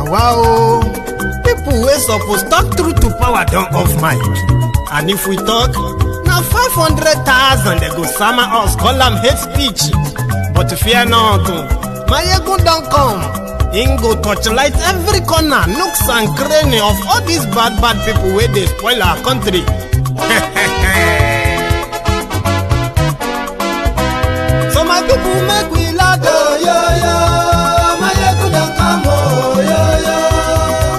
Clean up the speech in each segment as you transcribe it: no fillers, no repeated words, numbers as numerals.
Wow, people wey suppose talk truth to power don off mic, and if we talk, na 500,000 they go sama us, call am hate speech. But fear not, Mayegun don come. Him go torchlight every corner, nooks and cranny of all these bad people wey dey spoil our country. So my people make we loud, Mayegun don come,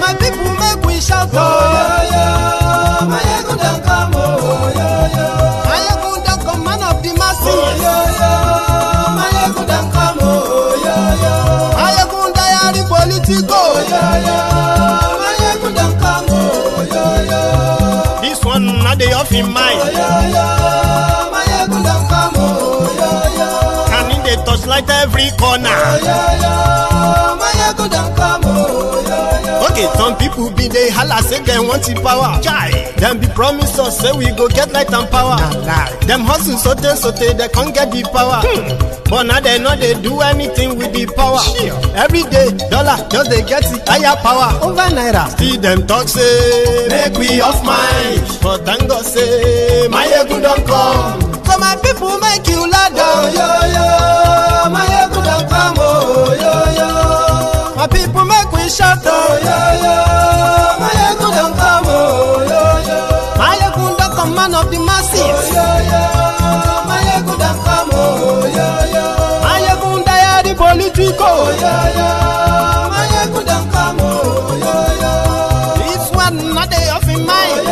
my people make we shout, Mayegun don come, Mayegun don come, man of the masses, Mayegun don come, Mayegun diary politico, Mayegun don come, this one na dey off in mind, Mayegun don come, and in dey touchlight every corner, Mayegun don come. Okay, some people be they holla say they want the power. Chai, them be promise us say we go get light and power. Them hustle sote they can't get the power. But now they know they do anything with the power. Every day dollar just they get the higher power over naira. Still them talk say make we off mind, but thank God say Mayegun don come. So my people make you louder, Mayegun don come, my people make we shout, Mayegun don come, Mayegun don come, man of the masses, Mayegun don come, Mayegun diary politico, Mayegun don come, this one not dey off in mind,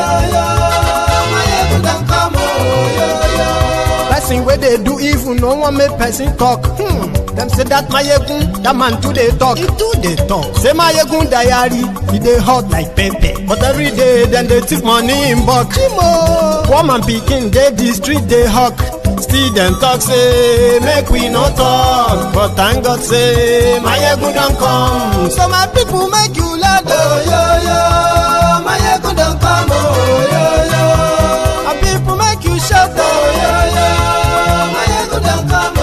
Mayegun don come, person wey dey do evil no one make person talk. Them say that Mayegun, that man too they talk. He too they talk. Say Mayegun diary, he dey hot like pepper. But every day then they take money in bulk. Woman pikin dey the street they hawk. Still them talk say make we no talk. But thank God say Mayegun don come. So my people make you loud, Mayegun don come, my people make you shout, Mayegun don come.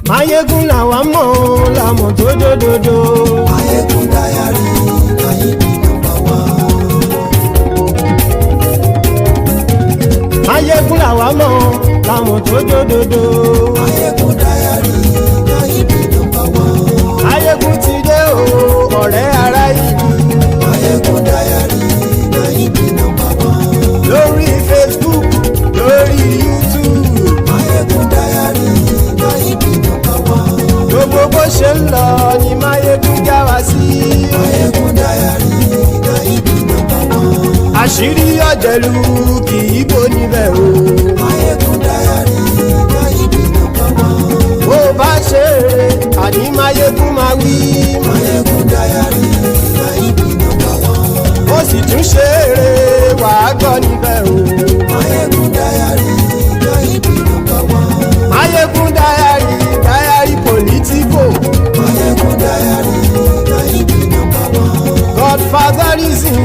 Mayegun làwa mọ̀ làmọ̀ tó dòdòdò. Mayegun diary ayé bí nọ́mbà wá. Mayegun làwa mọ̀ làmọ̀ tó dòdòdò. Mayegun diary ayé bí nọ́mbà wá. Mayegun ti dé o ọ̀rẹ́ ara ìlú. Mayegun diary ayé bí nọ́mbà wá. Lórí Facebook lórí YouTube. Mayegun diary ayé bí nọ́mbà wá. Gbogbo bó ṣe ń lọ ni Mayegun já wa sí. Mayegun diary ayé bí nọ́mbà wá. Àṣírí ọ̀jẹ̀lú kì í bò níbẹ̀ o. Mayegun diary ayé bí nọ́mbà wá. Bó bá ṣe eré àní Mayegun máa wí. Mayegun diary ayé bí nọ́mbà wá. Ó sì tún ṣe eré wàá gbọ́ níbẹ̀ o. Mayegun diary ayé bí nọ́mbà wá. Mayegun diary politico. Mayegun diary ayé bí nọ́mbà wá. Godfatherism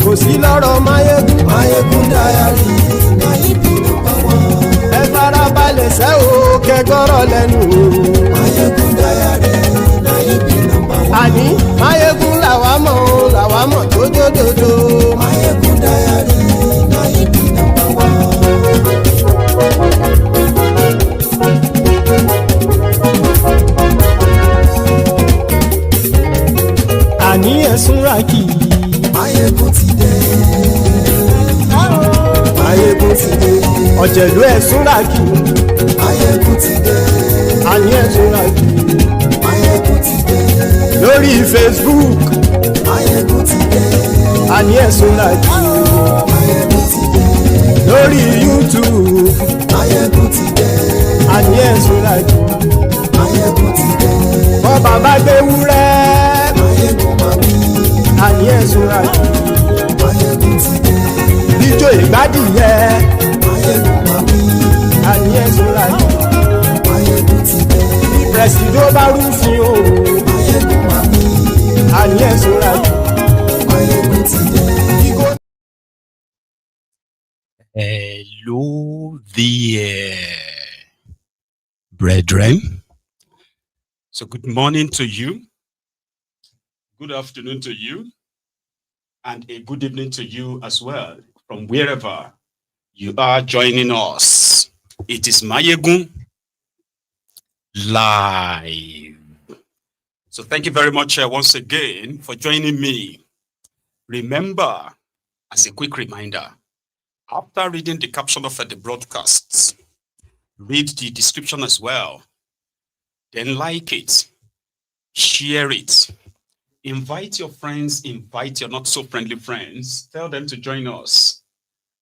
kò sí lọ́rọ̀ Mayegun. Mayegun diary ayé bí nọ́mbà wá. Ẹ farabalẹ̀ sẹ́ o kẹgọ́rọ̀ lẹ́nu o. Mayegun diary ayé bí nọ́mbà wá. Àní Mayegun làwa mọ̀ tó dòdòdò. Mayegun diary ayé bí nọ́mbà wá. Àní ẹ̀sùn ràkì. Mayegun ti dé. Mayegun ti dé. Ọ̀jẹ̀lú ẹ̀sùn ràkì. Mayegun ti dé. Àní ẹ̀sùn ràkì. Mayegun ti dé. Lórí Facebook. Mayegun ti dé. Àní ẹ̀sùn ràkì. Mayegun ti dé. Lórí YouTube. Mayegun ti dé. Àní ẹ̀sùn ràkì. Mayegun ti dé. Bọ́ bàbá gbé wúrẹ́. sọ́ra jù. Ijó ìgbádìyẹ. Àníyẹ sọ́ra jù. Pẹ̀sìdó bá rúfin o. Àníyẹ sọ́ra jù. Hello there, brethren. So good morning to you, good afternoon to you, and a good evening to you as well, from wherever you are joining us. It is Mayegun Live. So thank you very much once again for joining me. Remember, as a quick reminder, after reading the caption of the broadcasts, read the description as well. Then like it, share it, invite your friends, invite your not so friendly friends, tell them to join us.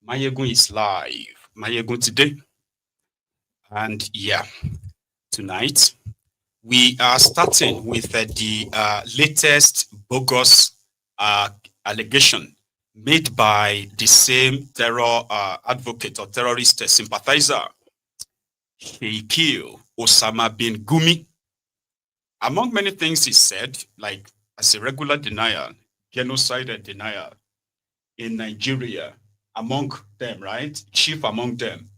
Mayegun is live, Mayegun Today. And yeah, tonight we are starting with the latest bogus allegation made by the same terror advocate or terrorist sympathizer, Sheikh Osama bin Gumi. Among many things he said, like as a regular denial, genocide denial in Nigeria, among them, right? Chief among them.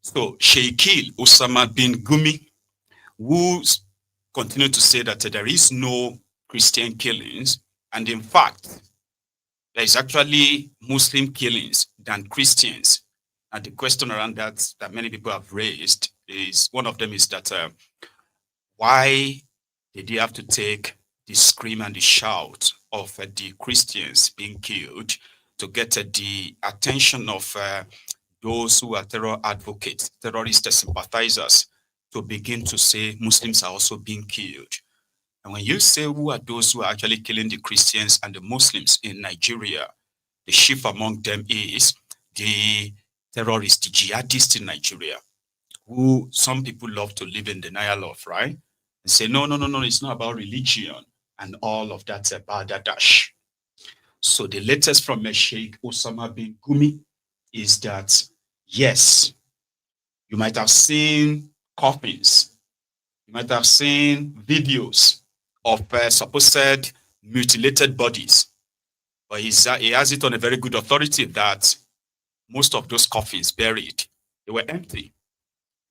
So Sheikh Osama bin Gumi, who continued to say that there is no Christian killings, and in fact, there is actually Muslim killings than Christians. And the question around that many people have raised is, one of them is that why did they have to take the scream and the shout of the Christians being killed to get the attention of those who are terror advocates, terrorist sympathizers, to begin to say Muslims are also being killed? And when you say who are those who are actually killing the Christians and the Muslims in Nigeria, the chief among them is the terrorist, the jihadists in Nigeria, who some people love to live in denial of, right? And say, no, it's not about religion and all of that badadash. So the latest from Sheikh Osama bin Gumi is that, yes, you might have seen coffins, you might have seen videos of supposed mutilated bodies, but he has it on a very good authority that most of those coffins buried, they were empty.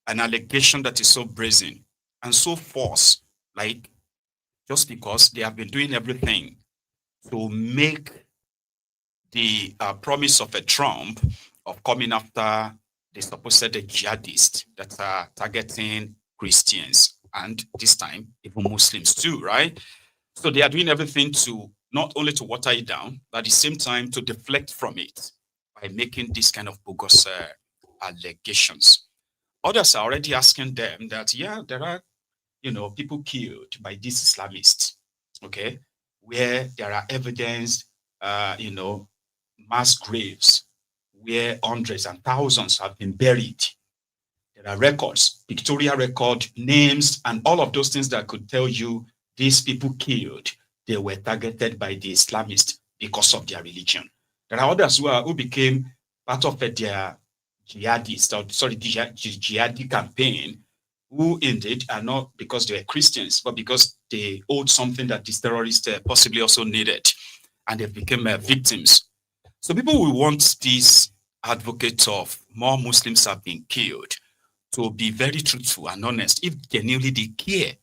An allegation that is so brazen and so false, like just because they have been doing everything to make the promise of a Trump of coming after the supposed jihadists that are targeting Christians, and this time even Muslims too, right? So they are doing everything to not only to water it down, but at the same time to deflect from it by making this kind of bogus allegations. Others are already asking them that, yeah, there are, people killed by these Islamists, okay, where there are evidence, mass graves where hundreds and thousands have been buried. There are records, pictorial record, names, and all of those things that could tell you these people killed, they were targeted by the Islamists because of their religion. There are others who became part of their jihadi campaign, who indeed are not because they were Christians, but because they owed something that these terrorists possibly also needed, and they became victims. So people will want these advocates of more Muslims have been killed to be very truthful and honest if genuinely they care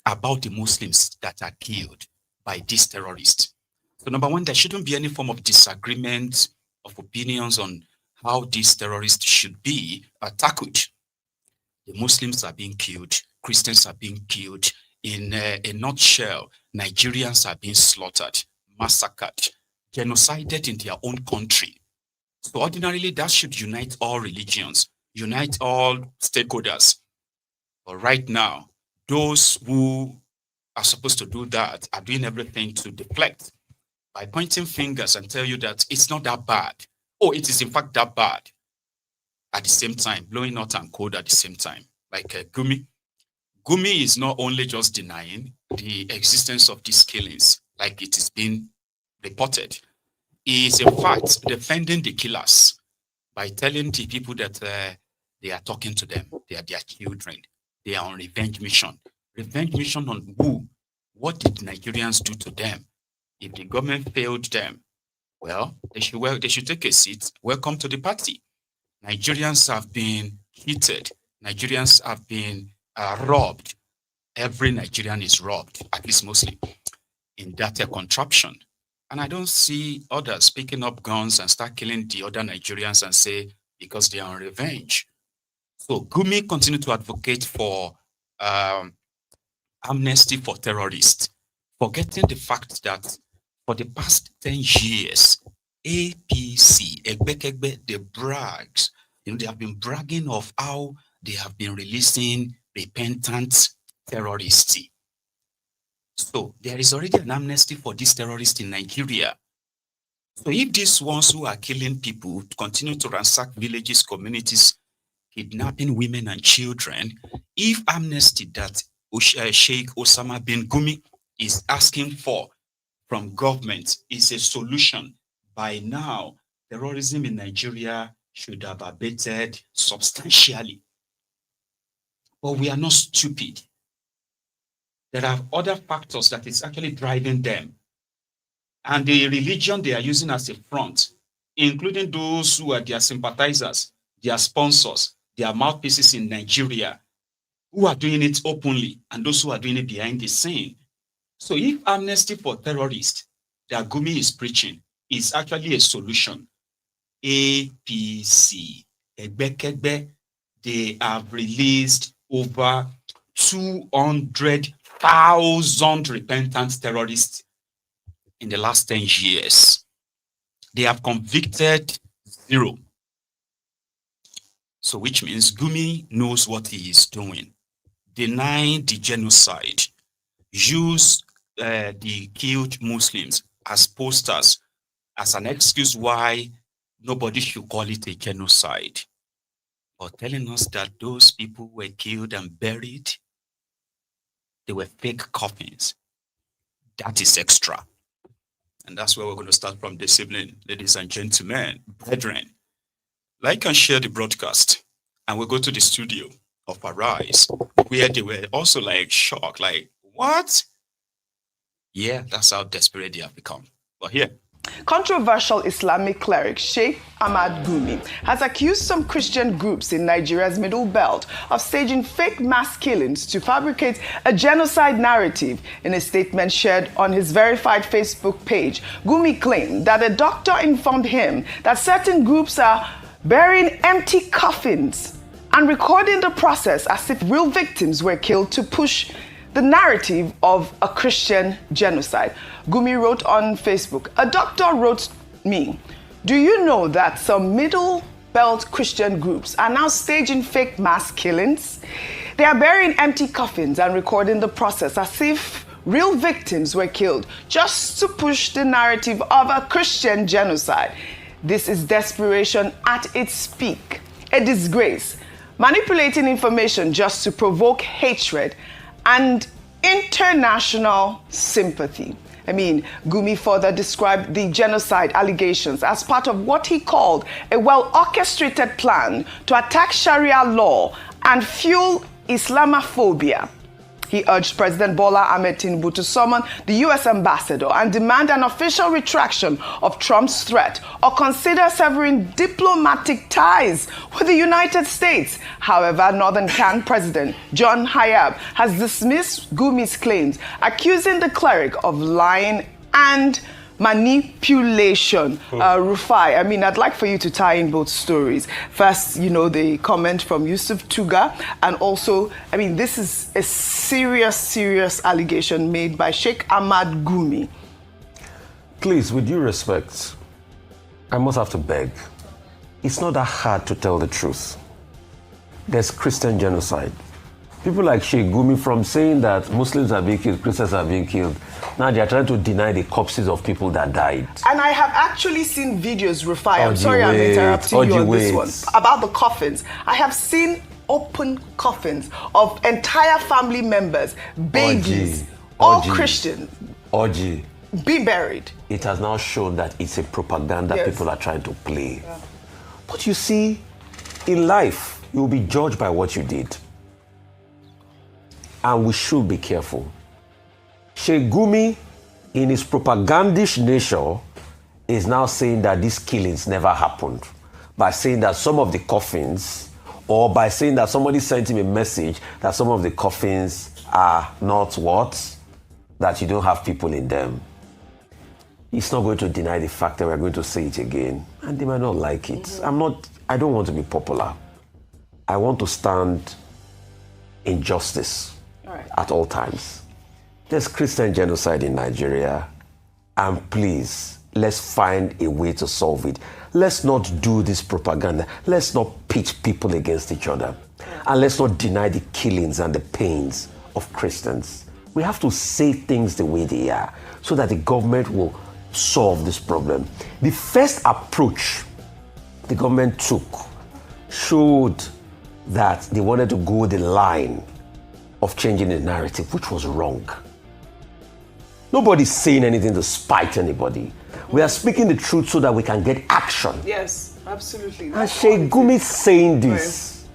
about the Muslims that are killed by these terrorists. So number one, there shouldn't be any form of disagreement of opinions on how these terrorists should be tackled. The Muslims are being killed, Christians are being killed. In a nutshell, Nigerians are being slaughtered, massacred, genocided in their own country. So ordinarily, that should unite all religions, unite all stakeholders. But right now, those who are supposed to do that are doing everything to deflect by pointing fingers and tell you that it's not that bad. Oh, it is in fact that bad. At the same time, blowing hot and cold at the same time. Like Gumi. Gumi is not only just denying the existence of these killings, like it is being reported, is in fact defending the killers by telling the people that they are talking to them. They are their children. They are on revenge mission. Revenge mission on who? What did Nigerians do to them? If the government failed them, well, they should take a seat. Welcome to the party. Nigerians have been cheated. Nigerians have been robbed. Every Nigerian is robbed, at least mostly, in that contraption. And I don't see others picking up guns and start killing the other Nigerians and say, because they are on revenge. So Gumi continued to advocate for amnesty for terrorists, forgetting the fact that for the past 10 years, APC, Egbekegbe, they brags. They have been bragging of how they have been releasing repentant terrorists. So there is already an amnesty for these terrorists in Nigeria. So if these ones who are killing people continue to ransack villages, communities, kidnapping women and children, if amnesty that Sheikh Osama bin Gumi is asking for from government is a solution, by now, terrorism in Nigeria should have abated substantially. But we are not stupid. There are other factors that is actually driving them. And the religion they are using as a front, including those who are their sympathizers, their sponsors, their mouthpieces in Nigeria, who are doing it openly, and those who are doing it behind the scene. So if amnesty for terrorists that Gumi is preaching is actually a solution, APC, Egbekegbe, they have released over 200,000 repentant terrorists in the last 10 years. They have convicted 0. So which means Gumi knows what he is doing. Denying the genocide. Use the killed Muslims as posters as an excuse why nobody should call it a genocide. But telling us that those people were killed and buried, they were fake coffins. That is extra. And that's where we're going to start from this evening, ladies and gentlemen, brethren. Like and share the broadcast, and we'll go to the studio of Arise, where they were also like shocked, like, what? Yeah, that's how desperate they have become. But here. Controversial Islamic cleric Sheikh Ahmad Gumi has accused some Christian groups in Nigeria's Middle Belt of staging fake mass killings to fabricate a genocide narrative. In a statement shared on his verified Facebook page, Gumi claimed that a doctor informed him that certain groups are burying empty coffins and recording the process as if real victims were killed to push the narrative of a Christian genocide. Gumi wrote on Facebook, "A doctor wrote me, do you know that some Middle Belt Christian groups are now staging fake mass killings? They are burying empty coffins and recording the process as if real victims were killed just to push the narrative of a Christian genocide. This is desperation at its peak, a disgrace, manipulating information just to provoke hatred and international sympathy." I mean, Gumi further described the genocide allegations as part of what he called a well-orchestrated plan to attack Sharia law and fuel Islamophobia. He urged President Bola Ahmed Tinubu to summon the U.S. ambassador and demand an official retraction of Trump's threat or consider severing diplomatic ties with the United States. However, Northern Can President John Hayab has dismissed Gumi's claims, accusing the cleric of lying and manipulation. Rufai, I mean, I'd like for you to tie in both stories. First, you know, the comment from Yusuf Tuga, and also, I mean, this is a serious allegation made by Sheikh Ahmad Gumi. Please, with due respect, I must have to beg. It's not that hard to tell the truth. There's Christian genocide. People like Sheikh Gumi, from saying that Muslims are being killed, Christians are being killed, now they are trying to deny the corpses of people that died. And I have actually seen videos, Rufai, I'm sorry I'm interrupting you on this one, about the coffins. I have seen open coffins of entire family members, babies, all Christians. Oji, be buried. It has now shown that it's a propaganda Yes. people are trying to play. Yeah. But you see, in life, you will be judged by what you did. And we should be careful. Gumi, in his propagandish nature, is now saying that these killings never happened by saying that some of the coffins, or by saying that somebody sent him a message that some of the coffins are not what? That you don't have people in them. He's not going to deny the fact that we're going to say it again, and they might not like it. I don't want to be popular. I want to stand in justice at all times. There's Christian genocide in Nigeria, and please, let's find a way to solve it. Let's not do this propaganda. Let's not pit people against each other. And let's not deny the killings and the pains of Christians. We have to say things the way they are so that the government will solve this problem. The first approach the government took showed that they wanted to go the line of changing the narrative, which was wrong. Nobody's saying anything to spite anybody. We are speaking the truth so that we can get action. Yes, absolutely. And Gumi saying this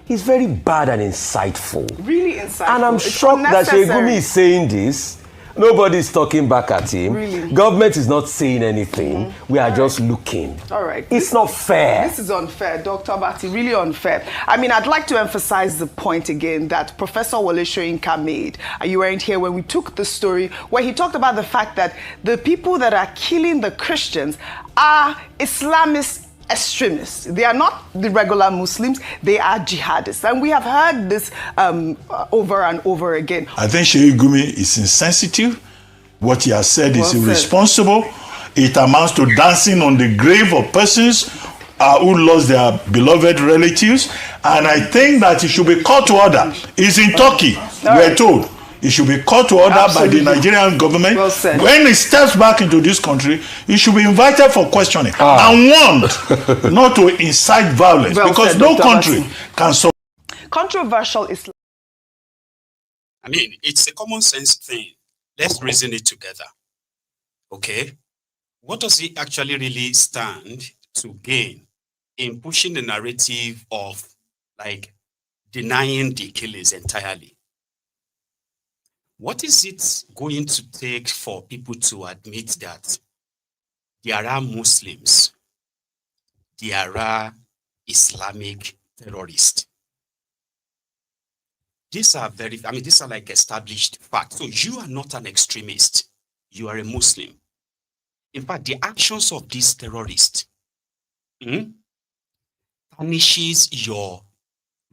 is very bad and insightful. Really insightful. And I'm shocked that Gumi is saying this. Nobody's talking back at him. Really? Government is not saying anything. We are just looking. All right. It's not fair. This is unfair, Dr. Abati, really unfair. I mean, I'd like to emphasize the point again that Professor Wole Soyinka made. You weren't here when we took the story where he talked about the fact that the people that are killing the Christians are Islamist extremists. They are not the regular Muslims, they are jihadists. And we have heard this over and over again. I think Gumi is insensitive. What he has said is irresponsible. It amounts to dancing on the grave of persons who lost their beloved relatives. And I think that he should be called to order. He's in Turkey, we're told. He should be called to order by the Nigerian government. Well said. When he steps back into this country, he should be invited for questioning and warned not to incite violence, because no country can solve. Controversial Islam. I mean, it's a common sense thing. Let's reason it together. Okay? What does he actually really stand to gain in pushing the narrative of, like, denying the killings entirely? What is it going to take for people to admit that there are Muslims, there are Islamic terrorists? These are these are like established facts. So you are not an extremist. You are a Muslim. In fact, the actions of these terrorists tarnishes your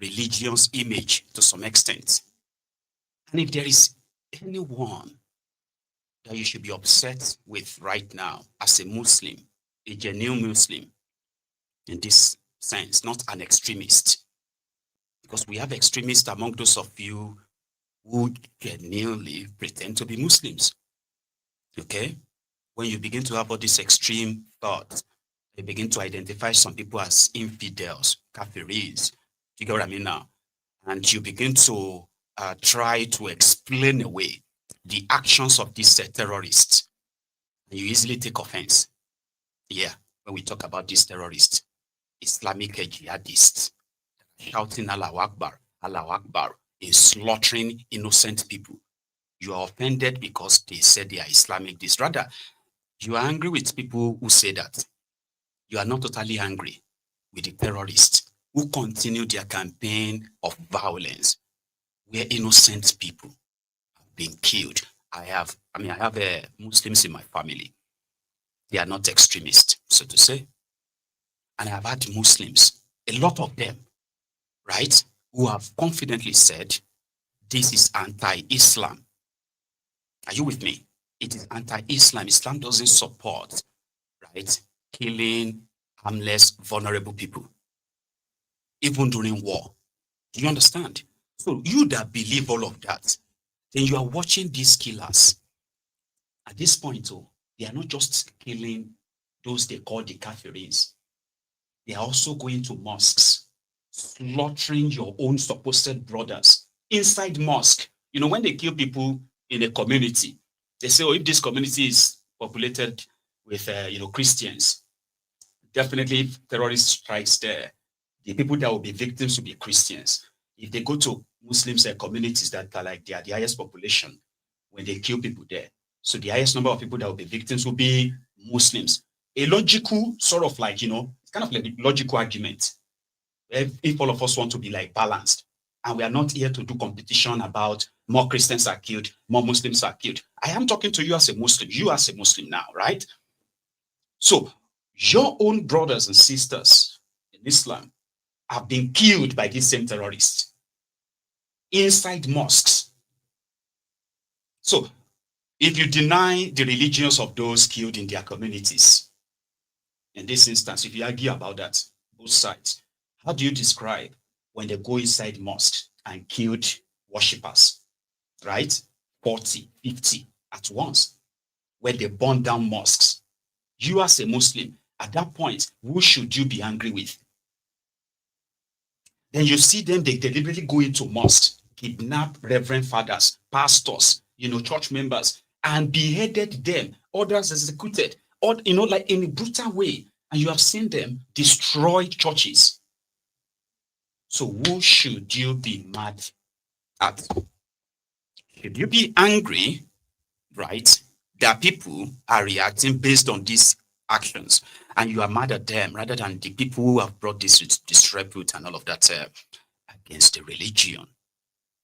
religion's image to some extent. And if there is anyone that you should be upset with right now as a Muslim, a genuine Muslim, in this sense, not an extremist, because we have extremists among those of you who genuinely pretend to be Muslims. Okay? When you begin to have all these extreme thoughts, you begin to identify some people as infidels, kafiris, you get what I mean now? And you begin to try to explain away the actions of these terrorists. And you easily take offense. Yeah, when we talk about these terrorists, Islamic Jihadists, shouting Allah Akbar, is slaughtering innocent people. You are offended because they said they are Islamic. This rather, you are angry with people who say that. You are not totally angry with the terrorists who continue their campaign of violence, where innocent people have been killed. I have Muslims in my family. They are not extremists, so to say. And I have had Muslims, a lot of them, right, who have confidently said, this is anti-Islam. Are you with me? It is anti-Islam. Islam doesn't support, right, killing harmless, vulnerable people, even during war. Do you understand? So you that believe all of that, then you are watching these killers. At this point, they are not just killing those they call the kafiris. They are also going to mosques, slaughtering your own supposed brothers inside mosque. You know, when they kill people in a community, they say, oh, if this community is populated with, Christians. Definitely, if terrorist strikes there, the people that will be victims will be Christians. If they go to Muslims communities that are like they are the highest population, when they kill people there, so the highest number of people that will be victims will be Muslims. A logical sort of like, it's kind of like a logical argument. If all of us want to be like balanced, and we are not here to do competition about more Christians are killed, more Muslims are killed. I am talking to you as a Muslim, you as a Muslim now, right? So your own brothers and sisters in Islam have been killed by these same terrorists inside mosques. So if you deny the religions of those killed in their communities, in this instance, if you argue about that, both sides, how do you describe when they go inside mosques and killed worshippers, right? 40, 50 at once, where they burn down mosques. You as a Muslim, at that point, who should you be angry with? Then you see them, they deliberately go into mosques, kidnap reverend fathers, pastors, church members, and beheaded them, others executed, or, like in a brutal way. And you have seen them destroy churches. So who should you be mad at? Should you be angry, right, that people are reacting based on these actions, and you are mad at them rather than the people who have brought this disrepute and all of that against the religion?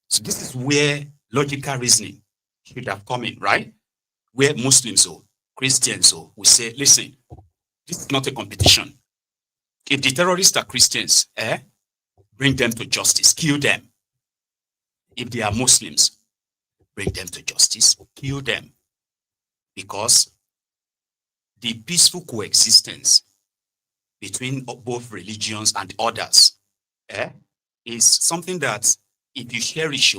So this is where logical reasoning should have come in, right? Where Muslims or Christians will say, listen, this is not a competition. If the terrorists are Christians, bring them to justice, kill them. If they are Muslims, bring them to justice, kill them. Because the peaceful coexistence between both religions and others is something that if you cherish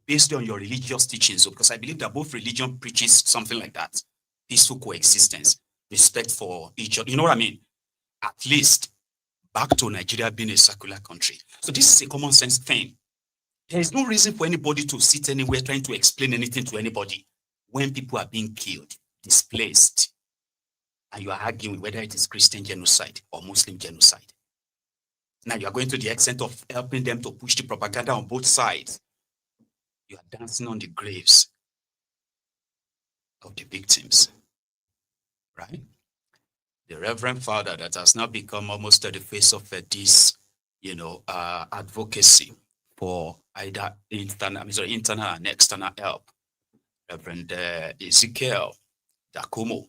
based on your religious teachings, because I believe that both religion preaches something like that, peaceful coexistence, respect for each other. You know what I mean? At least back to Nigeria being a secular country. So this is a common sense thing. There is no reason for anybody to sit anywhere trying to explain anything to anybody when people are being killed, displaced, and you are arguing whether it is Christian genocide or Muslim genocide. Now you are going to the extent of helping them to push the propaganda on both sides. You are dancing on the graves of the victims, right? The Reverend Father that has now become almost the face of this, advocacy for either internal and external help. Reverend Ezekiel Dachomo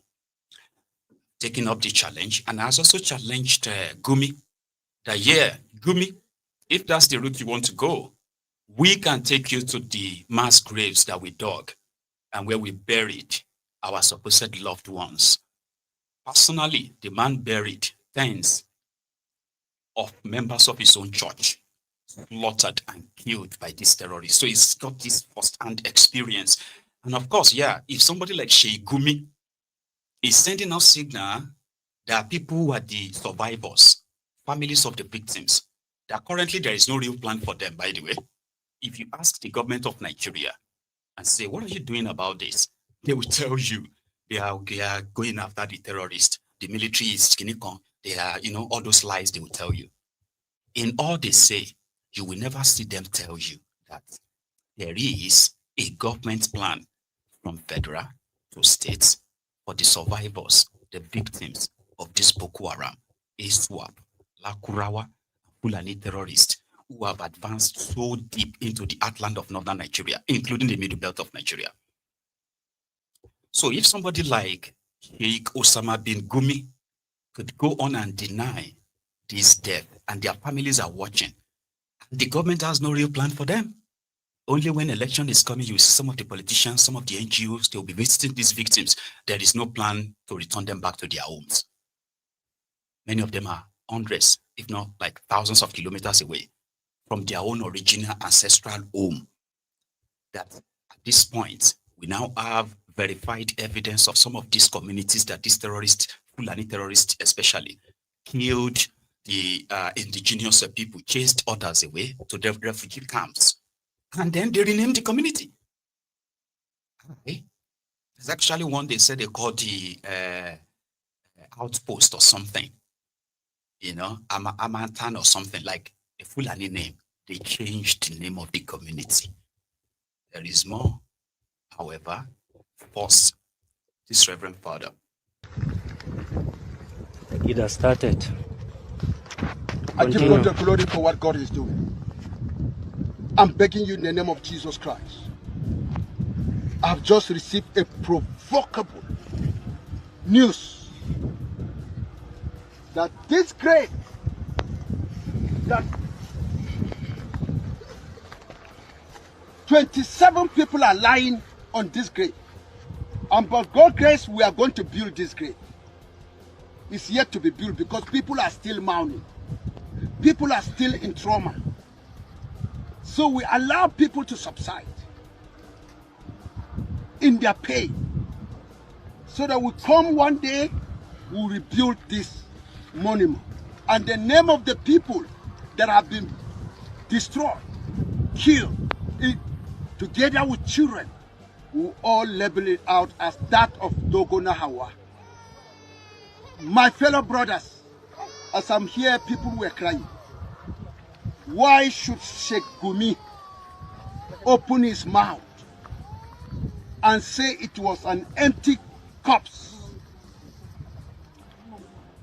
taking up the challenge, and has also challenged Gumi that, Gumi, if that's the route you want to go, we can take you to the mass graves that we dug and where we buried our supposed loved ones. Personally, the man buried tens of members of his own church, slaughtered and killed by these terrorists. So he's got this first-hand experience. And of course, if somebody like Sheikh Gumi is sending out signal that people who are the survivors, families of the victims, that currently there is no real plan for them, by the way. If you ask the government of Nigeria and say, what are you doing about this? They will tell you they are going after the terrorists. The military is Kinikon. They are, all those lies they will tell you. In all they say, you will never see them tell you that there is a government plan from federal to states for the survivors, the victims of this Boko Haram, ISWAP, Lakurawa, Fulani terrorists who have advanced so deep into the heartland of northern Nigeria, including the middle belt of Nigeria. So if somebody like Sheikh Osama bin Gumi could go on and deny this death, and their families are watching, the government has no real plan for them. Only when election is coming, you see some of the politicians, some of the NGOs, they'll be visiting these victims. There is no plan to return them back to their homes. Many of them are hundreds, if not like thousands of kilometers away from their own original ancestral home. That at this point, we now have verified evidence of some of these communities that these terrorists, Fulani terrorists especially, killed the indigenous people, chased others away to the refugee camps, and then they renamed the community. I There's actually one they said they called the outpost or something. You know, Amantan or something, like a Fulani name. They changed the name of the community. There is more, however, force this Reverend Father. It has started. I give God the glory for what God is doing. I'm begging you in the name of Jesus Christ. I've just received a provocable news that this grave, that 27 people are lying on this grave. And by God's grace, we are going to build this grave. It's yet to be built because people are still mourning. People are still in trauma. So we allow people to subside in their pain. So that we come one day, we'll rebuild this monument. And the name of the people that have been destroyed, killed, together with children, we'll all label it out as that of Dogo Nahawa. My fellow brothers, as I'm here, people were crying. Why should Sheikh Gumi open his mouth and say it was an empty corpse?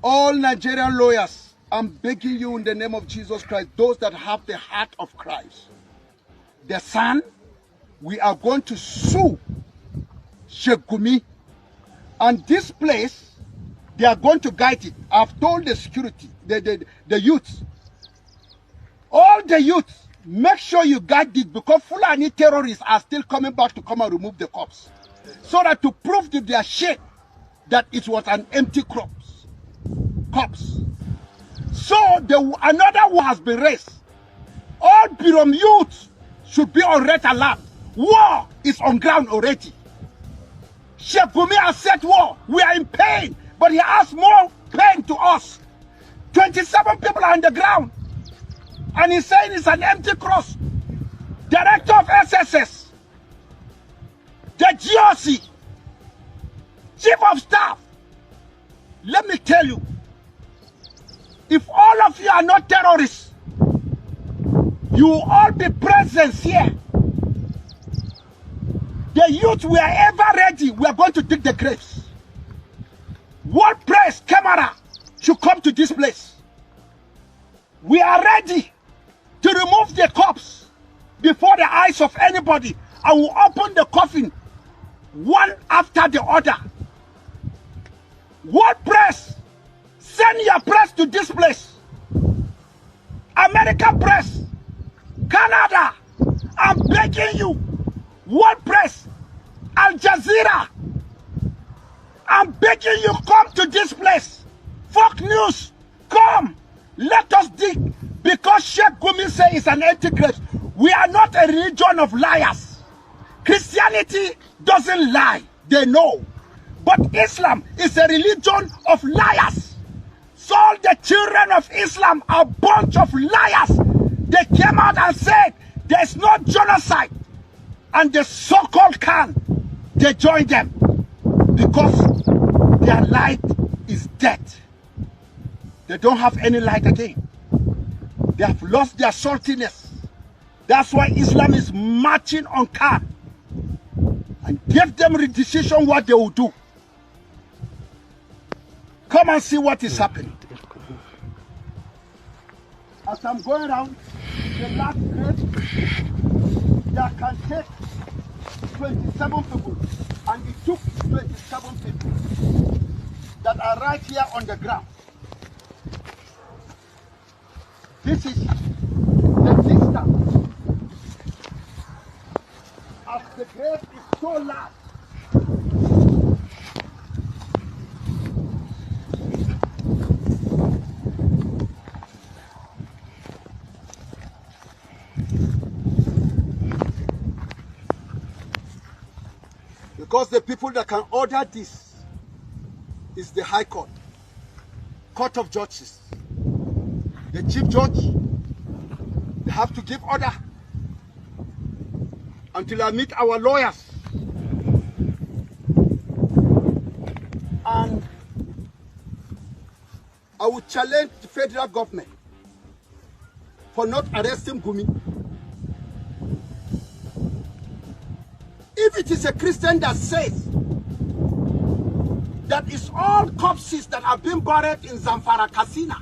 All Nigerian lawyers, I'm begging you in the name of Jesus Christ, those that have the heart of Christ, the Son, we are going to sue Sheikh Gumi, and this place, they are going to guide it. I've told the security, the youth, all the youth, make sure you guide it because Fulani terrorists are still coming back to come and remove the corpse. So that to prove to their shame that it was an empty corpse. So another war has been raised. All Birom youth should be on red alert. War is on ground already. Sheikh Gumi has said war. We are in pain. But he has more pain to us. 27 people are on the ground. And he's saying it's an empty cross. Director of SSS, the GOC, Chief of Staff. Let me tell you, if all of you are not terrorists, you will all be present here. The youth, we are ever ready. We are going to dig the graves. World press camera should come to this place. We are ready to remove the corpse before the eyes of anybody, and we'll open the coffin one after the other. World press, send your press to this place. American press, Canada, I'm begging you. World press, Al Jazeera, I'm begging you, come to this place. Fox News, come. Let us dig. Because Sheikh Gumi says it's an empty grave. We are not a religion of liars. Christianity doesn't lie. They know. But Islam is a religion of liars. So all the children of Islam are a bunch of liars. They came out and said there's no genocide. And the so-called can, they joined them. Because their light is dead. They don't have any light again. They have lost their saltiness. That's why Islam is marching on Khan and give them a decision what they will do. Come and see what is happening. As I'm going around, the last grade that can take 27 people, and it took 27 people that are right here on the ground. This is the distance. As the grave is so large, because the people that can order this is the High Court, Court of Judges. The Chief Judge, they have to give order until I meet our lawyers. I will challenge the federal government for not arresting Gumi. If it is a Christian that says that it's all corpses that have been buried in Zamfara Casina,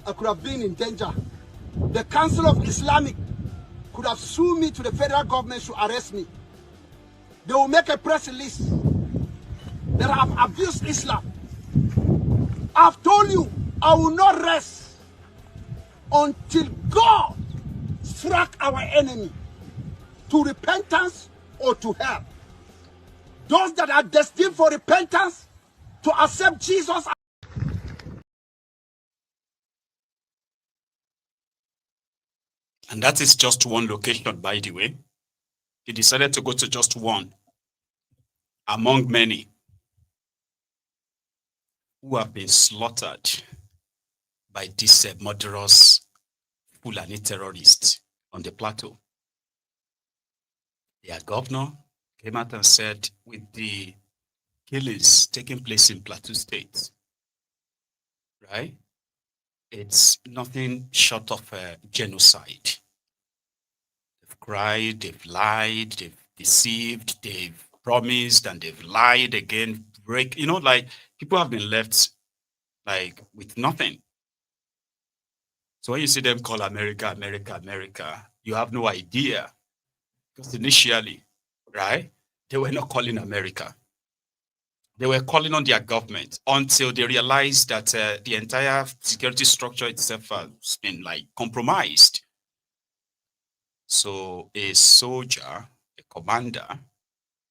I could have been in danger. The Council of Islamic could have sued me to the federal government to arrest me. They will make a press release that I have abused Islam. I've told you, I will not rest until God struck our enemy to repentance or to hell. Those that are destined for repentance, to accept Jesus. And that is just one location, by the way. He decided to go to just one among many who have been slaughtered by these murderous Fulani terrorists on the Plateau. Their governor came out and said, with the killings taking place in Plateau State, right? It's nothing short of a genocide. They've cried, they've lied, they've deceived, they've promised, and they've lied again. Like people have been left like with nothing. So when you see them call America, America, America, you have no idea. Because initially, right, they were not calling America. They were calling on their government until they realized that the entire security structure itself has been like compromised. So a soldier, a commander,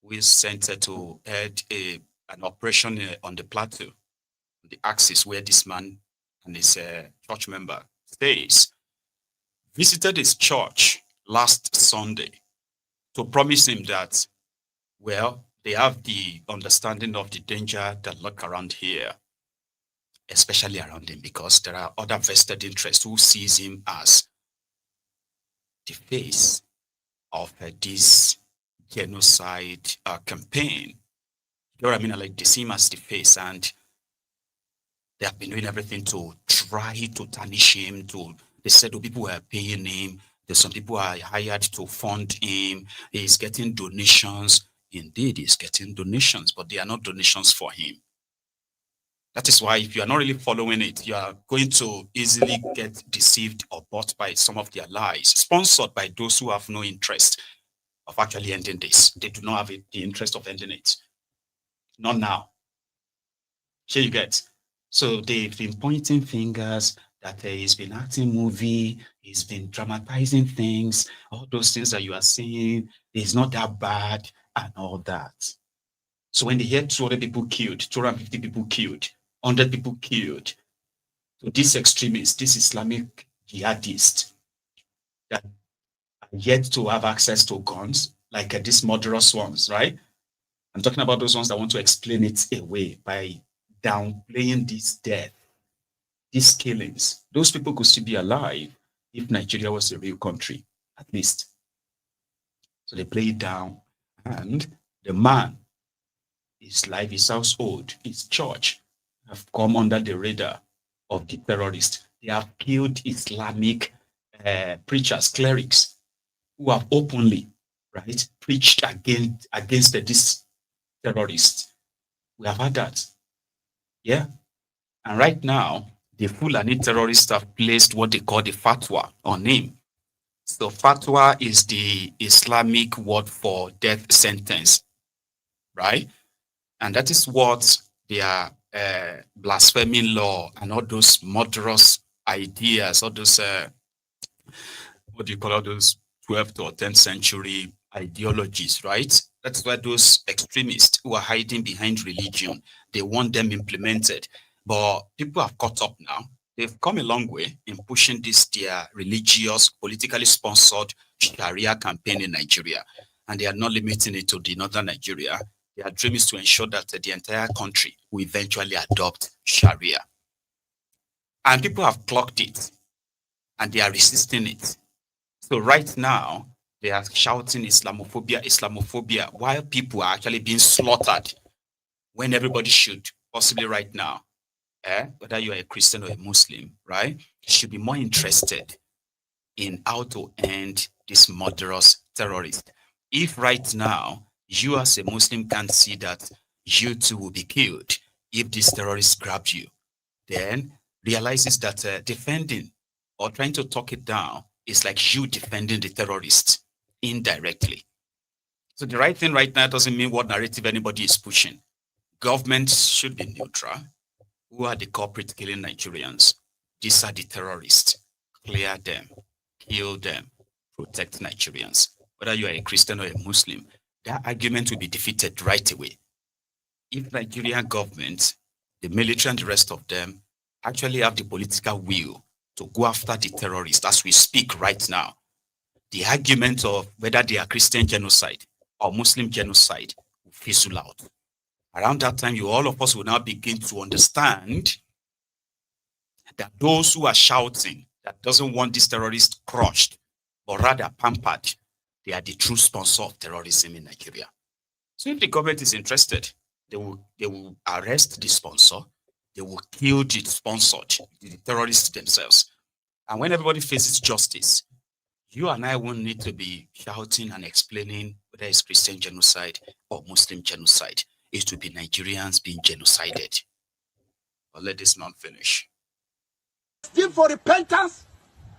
who is sent to head an operation on the Plateau, the axis where this man and his church member stays, visited his church last Sunday to promise him that, well, they have the understanding of the danger that lurk around here, especially around him, because there are other vested interests who sees him as the face of this genocide campaign. You know what I mean? Like, they see him as the face, and they have been doing everything to try to tarnish him. They said the people were paying him. There's some people are hired to fund him. He's getting donations. Indeed, he's getting donations, but they are not donations for him. That is why if you are not really following it, you are going to easily get deceived or bought by some of their lies, sponsored by those who have no interest of actually ending this. They do not have the interest of ending it. Not now. Here you get. So they've been pointing fingers that he's been acting movie, he's been dramatizing things, all those things that you are saying, it's not that bad, and all that. So when they hear 200 people killed, 250 people killed, 100 people killed, so these extremists, these Islamic jihadists that are yet to have access to guns, like these murderous ones, right? I'm talking about those ones that want to explain it away by downplaying this death, these killings. Those people could still be alive if Nigeria was a real country, at least. So they play it down. And the man, his life, his household, his church have come under the radar of the terrorists. They have killed Islamic preachers, clerics, who have openly, right, preached against these terrorists. We have had that. Yeah. And right now, the Fulani terrorists have placed what they call the fatwa on him. So fatwa is the Islamic word for death sentence, right? And that is what their blasphemy law and all those murderous ideas, all those, what do you call all those 12th or 10th century ideologies, right? That's why those extremists who are hiding behind religion, they want them implemented. But people have caught up now. They've come a long way in pushing this their religious, politically sponsored Sharia campaign in Nigeria. And they are not limiting it to the northern Nigeria. Their dream is to ensure that the entire country will eventually adopt Sharia. And people have clocked it, and they are resisting it. So right now, they are shouting Islamophobia, Islamophobia, while people are actually being slaughtered when everybody should, possibly right now, whether you are a Christian or a Muslim, right, should be more interested in how to end this murderous terrorist. If right now, you as a Muslim can see that you too will be killed if this terrorist grabs you, then realizes that defending or trying to talk it down is like you defending the terrorist indirectly. So the right thing right now doesn't mean what narrative anybody is pushing. Government should be neutral. Who are the culprits killing Nigerians? These are the terrorists. Clear them, kill them, protect Nigerians. Whether you are a Christian or a Muslim, that argument will be defeated right away. If Nigerian government, the military and the rest of them actually have the political will to go after the terrorists as we speak right now, the argument of whether they are Christian genocide or Muslim genocide will fizzle out. Around that time, all of us will now begin to understand that those who are shouting that doesn't want these terrorists crushed, but rather pampered, they are the true sponsor of terrorism in Nigeria. So if the government is interested, they will arrest the sponsor, they will kill the sponsored, the terrorists themselves. And when everybody faces justice, you and I won't need to be shouting and explaining whether it's Christian genocide or Muslim genocide. It will be Nigerians being genocided. But let this man finish. Still for repentance,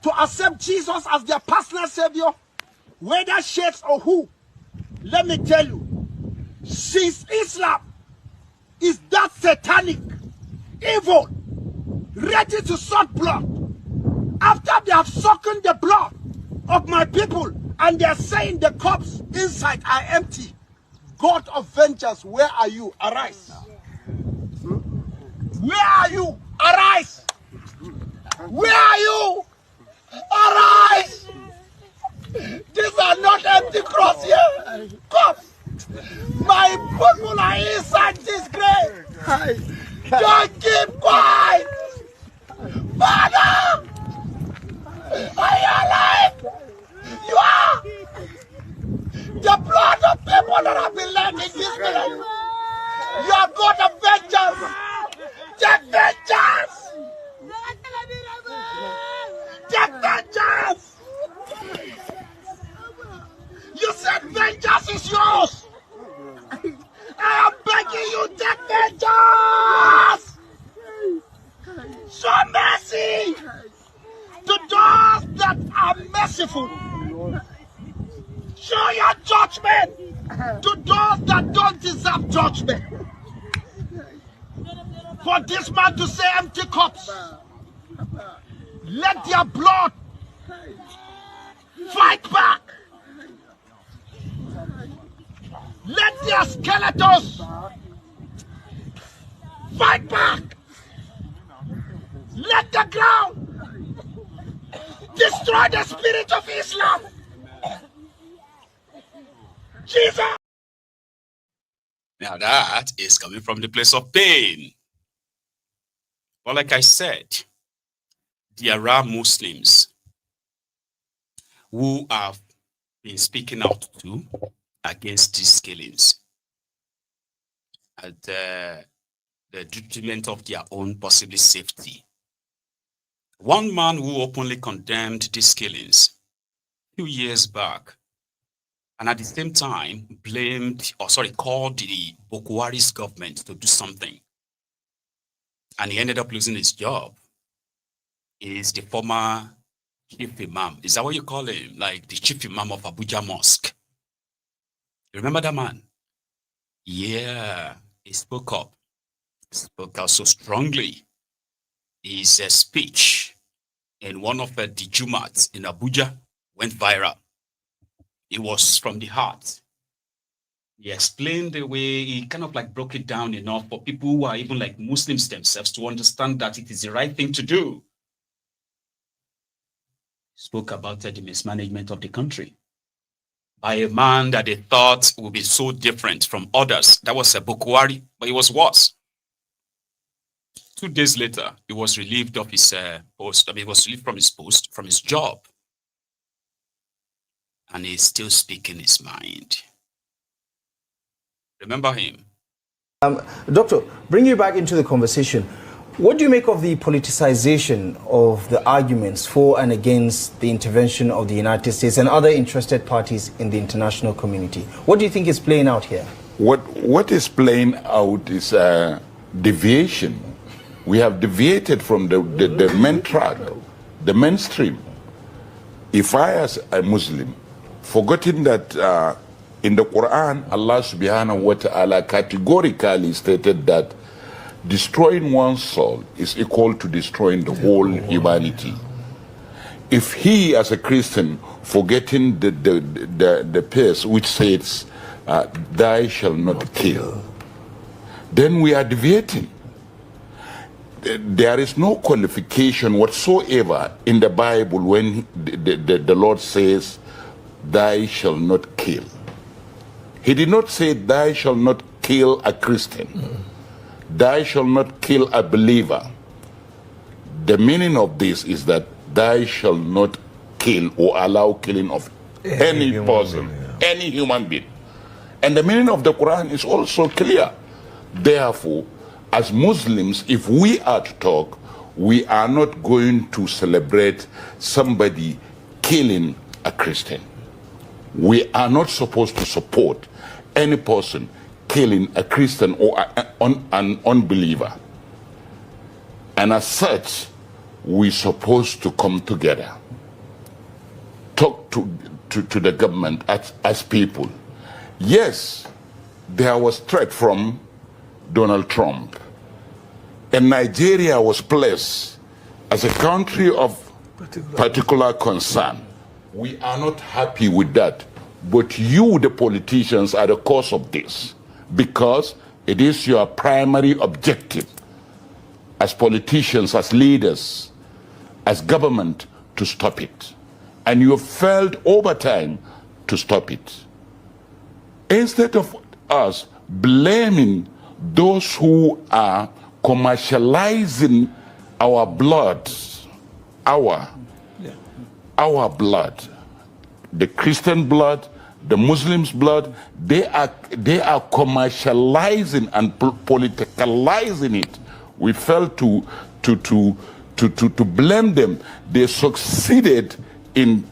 to accept Jesus as their personal savior, whether sheikhs or who. Let me tell you, since Islam is that satanic, evil, ready to suck blood, after they have sucked the blood of my people and they are saying the cups inside are empty, God of vengeance, where are you? Arise. Where are you? Arise. Where are you? Arise. These are not empty cross here. Cups. My people are inside this grave. Don't keep quiet. Father, are you alive? You are. The blood of people that have been led in this village. You are God of vengeance. Take vengeance. Take vengeance. You said vengeance is yours. I am begging you, take vengeance. Show mercy to those that are merciful. Show your judgment to those that don't deserve judgment. For this man to say empty cups, let their blood fight back. Let their skeletons fight back. Let the ground destroy the spirit of Islam. Jesus. Now that is coming from the place of pain. But like I said, there are Muslims who have been speaking out too against these killings at the detriment of their own possibly safety. One man who openly condemned these killings a few years back, and at the same time called the Boko Haram's government to do something, and he ended up losing his job, is the former chief imam. Is that what you call him? Like the chief imam of Abuja Mosque. You remember that man? Yeah, he spoke up so strongly. His speech in one of the Jumats in Abuja went viral. It was from the heart. He explained the way he kind of like broke it down enough for people who are even like Muslims themselves to understand that it is the right thing to do. He spoke about the mismanagement of the country by a man that they thought would be so different from others. That was a Boko Haram, but it was worse. 2 days later, he was relieved of his post. He was relieved from his post, from his job. And he's still speaking his mind. Remember him? Doctor, bring you back into the conversation. What do you make of the politicization of the arguments for and against the intervention of the United States and other interested parties in the international community? What do you think is playing out here? What is playing out is a deviation. We have deviated from the main track, the mainstream. If I, as a Muslim, forgetting that in the Quran, Allah subhanahu wa ta'ala categorically stated that destroying one's soul is equal to destroying the whole humanity. If he, as a Christian, forgetting the piece which says, thou shalt not kill, then we are deviating. There is no qualification whatsoever in the Bible when the Lord says, thou shalt not kill. He did not say, thou shalt not kill a Christian. Thou shalt not kill a believer. The meaning of this is that thou shalt not kill or allow killing of any person, any human being. And the meaning of the Quran is also clear. Therefore, as Muslims, if we are to talk, we are not going to celebrate somebody killing a Christian. We are not supposed to support any person killing a Christian or an unbeliever. And as such, we're supposed to come together, talk to the government as people. Yes, there was threat from Donald Trump, and Nigeria was placed as a country of particular concern. We are not happy with that, but you, the politicians, are the cause of this, because it is your primary objective as politicians, as leaders, as government, to stop it. And you have failed over time to stop it. Instead of us blaming those who are commercializing our blood, our blood, the Christian blood, the Muslims' blood, they are commercializing and politicalizing it. We failed to blame them. They succeeded in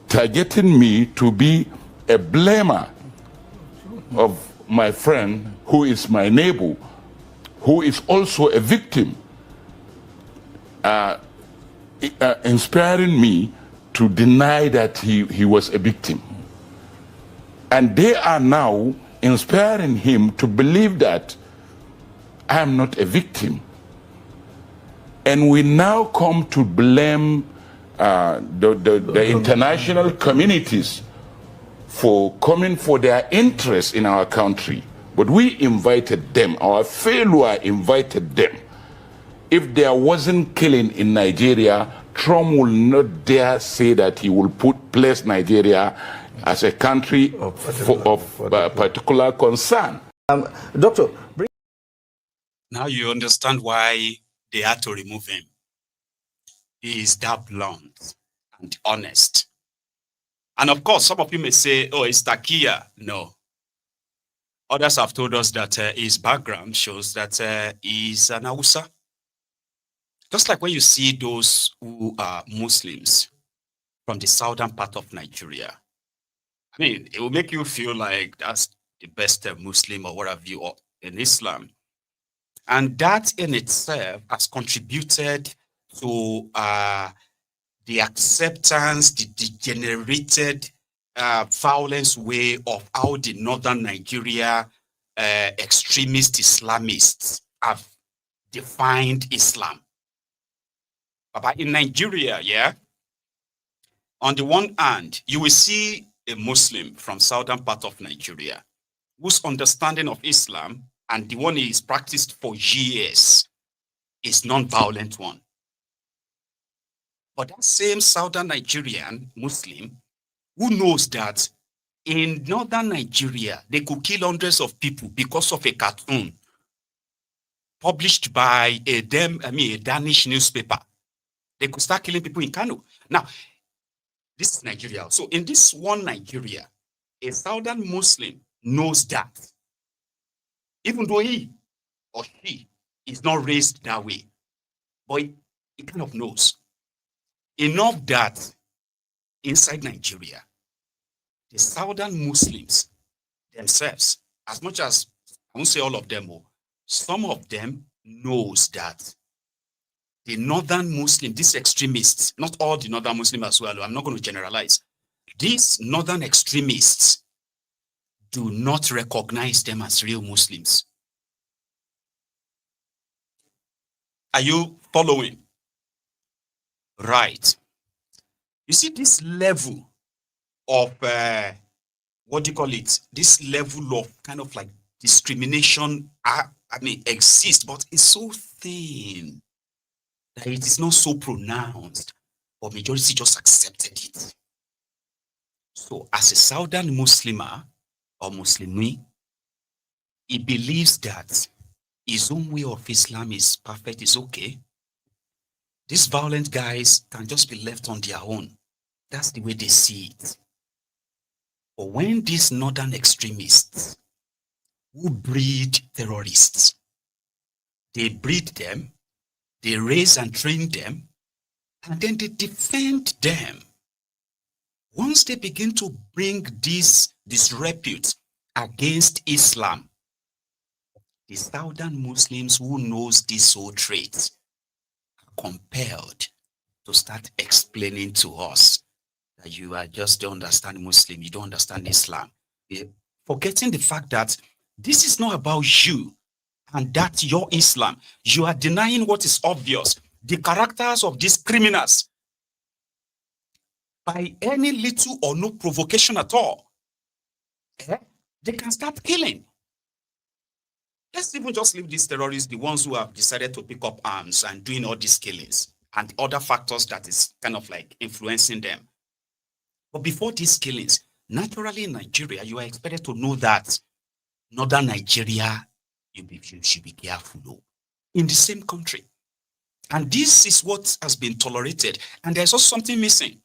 targeting me to be a blamer of my friend, who is my neighbor, who is also a victim, inspiring me to deny that he was a victim. And they are now inspiring him to believe that I am not a victim. And we now come to blame the international communities for coming for their interest in our country. But we invited them, our failure invited them. If there wasn't killing in Nigeria, Trump will not dare say that he will place Nigeria as a country of particular concern. Doctor, now you understand why they had to remove him. He is that blunt and honest. And of course, some of you may say, oh, it's Takia. No. Others have told us that his background shows that he's an Hausa. Just like when you see those who are Muslims from the southern part of Nigeria, I mean, it will make you feel like that's the best Muslim or whatever you are in Islam. And that in itself has contributed to the acceptance, the degenerated violence way of how the northern Nigeria extremist Islamists have defined Islam. But in Nigeria, yeah, on the one hand, you will see a Muslim from southern part of Nigeria whose understanding of Islam and the one he is practiced for years is non-violent one. But that same southern Nigerian Muslim who knows that in northern Nigeria, they could kill hundreds of people because of a cartoon published by a Danish newspaper. They could start killing people in Kano. Now, this is Nigeria. So in this one Nigeria, a southern Muslim knows that. Even though he or she It's not raised that way. But it kind of knows. Enough that inside Nigeria, the southern Muslims themselves, as much as, I won't say all of them, some of them knows that the northern Muslim, these extremists, not all the northern Muslims as well, I'm not going to generalize, these northern extremists do not recognize them as real Muslims. Are you following? Right. You see this level of, what do you call it? This level of kind of like discrimination, exists, but it's so thin that it is not so pronounced, but majority just accepted it. So as a southern Muslimah or Muslimi, he believes that his own way of Islam is perfect, is okay. These violent guys can just be left on their own. That's the way they see it. But when these northern extremists who breed terrorists, they breed them, they raise and train them, and then they defend them. Once they begin to bring this disrepute against Islam, the southern Muslims who knows these old traits are compelled to start explaining to us that you are just don't understand Muslim, you don't understand Islam. Forgetting the fact that this is not about you and that your Islam. You are denying what is obvious. The characters of these criminals, by any little or no provocation at all, they can start killing. Let's even just leave these terrorists, the ones who have decided to pick up arms and doing all these killings and other factors that is kind of like influencing them. But before these killings, naturally in Nigeria, you are expected to know that northern Nigeria, you should be careful in the same country. And this is what has been tolerated. And there's also something missing.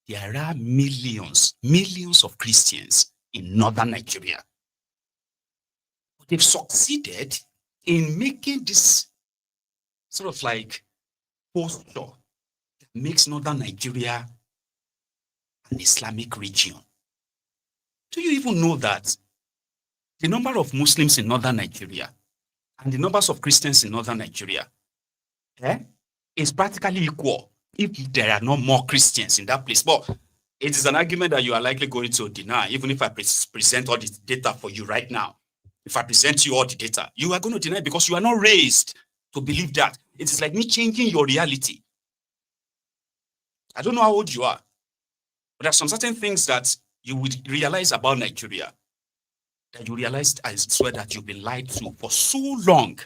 There are millions of Christians in northern Nigeria. But they've succeeded in making this sort of like posture that makes northern Nigeria an Islamic region. Do you even know that the number of Muslims in northern Nigeria and the numbers of Christians in northern Nigeria is practically equal if there are no more Christians in that place? But it is an argument that you are likely going to deny, even if I present all the data for you right now. If I present you all the data, you are going to deny because you are not raised to believe that. It is like me changing your reality. I don't know how old you are, but there are some certain things that you would realize about Nigeria that you realized, I swear, that you've been lied to for so long.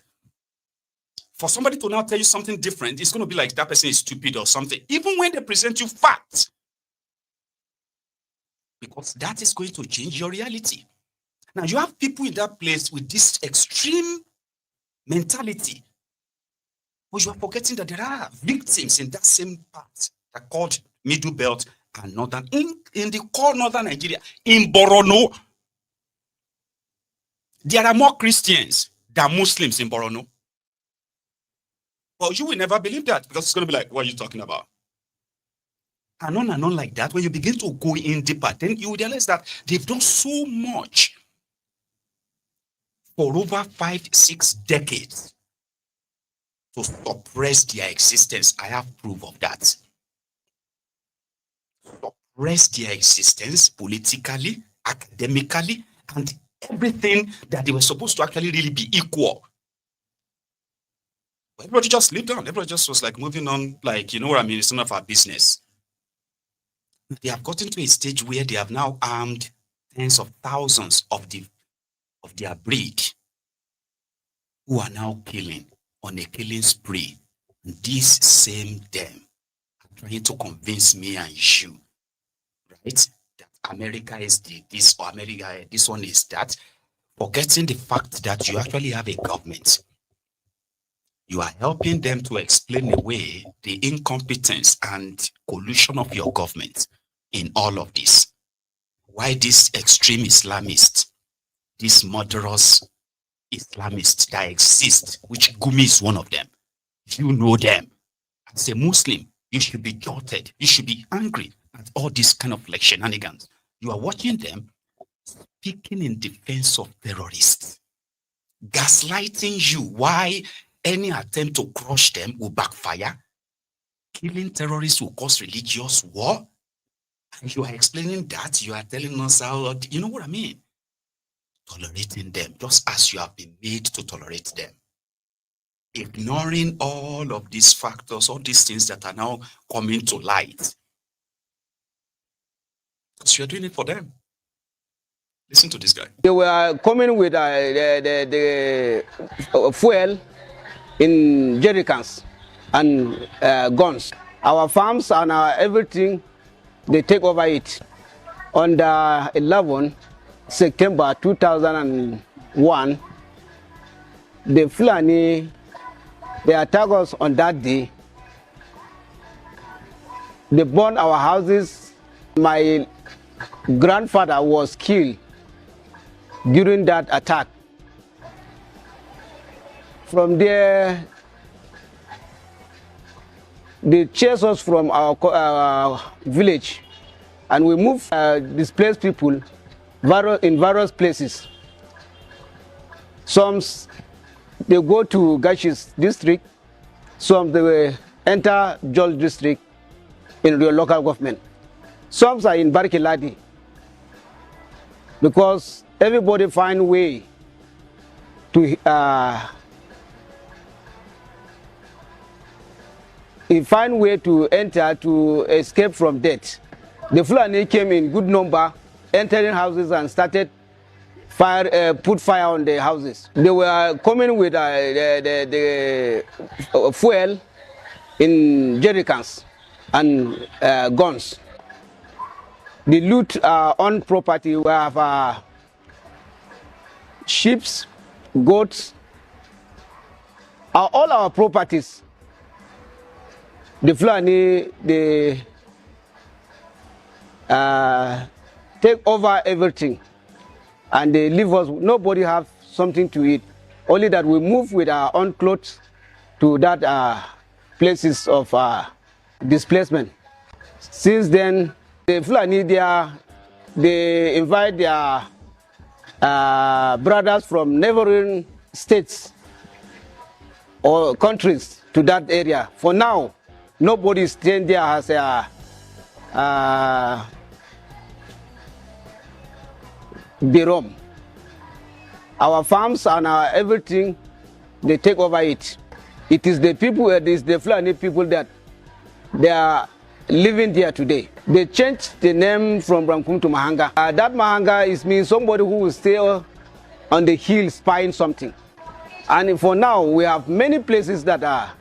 For somebody to now tell you something different, it's going to be like that person is stupid or something, even when they present you facts. Because that is going to change your reality. Now, you have people in that place with this extreme mentality, but you are forgetting that there are victims in that same part that are called Middle Belt and Northern, in the core Northern Nigeria, in Borono. There are more Christians than Muslims in Borono. But you will never believe that because it's going to be like, what are you talking about? And on like that. When you begin to go in deeper, then you realize that they've done so much for over 5-6 decades to suppress their existence. I have proof of that. Suppress their existence politically, academically, and everything that they were supposed to actually really be equal. Everybody just lived on. Everybody just was like moving on, like, you know what I mean? It's none of our business. They have gotten to a stage where they have now armed tens of thousands of their breed who are now killing on a killing spree. And these same them are trying to convince me and you, right, that America is this or America, this one is that, forgetting the fact that you actually have a government. You are helping them to explain away the incompetence and collusion of your government in all of this. Why these extreme Islamists, these murderers, Islamists that exist, which Gumi is one of them. If you know them, as a Muslim, you should be jolted. You should be angry at all this kind of like shenanigans. You are watching them speaking in defense of terrorists, gaslighting you why any attempt to crush them will backfire. Killing terrorists will cause religious war. And you are explaining that. You are telling us how, you know what I mean? Tolerating them, just as you have been made to tolerate them. Ignoring all of these factors, all these things that are now coming to light. Because you're doing it for them. Listen to this guy. They were coming with the fuel in jerrycans and guns. Our farms and everything, they take over it. On the 11th September 2001, the Fulani, they attacked us on that day. They burned our houses. My grandfather was killed during that attack. From there, they chased us from our village, and we moved displaced people in various places. Some they go to Gashis district, some they enter Jol district in your local government. Some are in Barkiladi because everybody find way to enter to escape from death. The Fulani came in good number, entering houses and started put fire on the houses. They were coming with the fuel in jerrycans and guns. They loot on property. We have sheep, goats, all our properties. The Fulani, they take over everything, and they leave us. Nobody have something to eat. Only that we move with our own clothes to that places of displacement. Since then, the Fulani they invite their brothers from neighboring states or countries to that area. For now, nobody is staying there as a Birom. Our farms and our everything, they take over it. It is the people, it is the Fulani people that they are living there today. They changed the name from Brankum to Mahanga. That Mahanga means somebody who will stay on the hill spying something. And for now, we have many places that are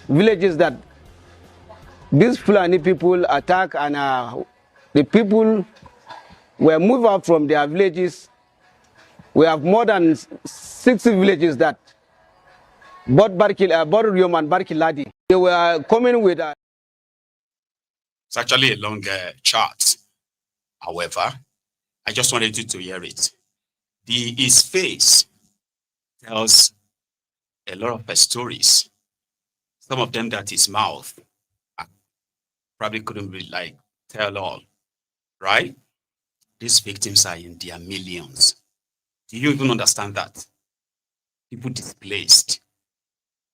villages that these Fulani people attack, and the people were moved out from their villages. We have more than 60 villages that both Ryom and Barkiladi, they were coming with It's actually a long chart. However, I just wanted you to hear it. His face tells a lot of stories. Some of them that his mouth probably couldn't really tell all, right? These victims are in their millions. Do you even understand that? People displaced,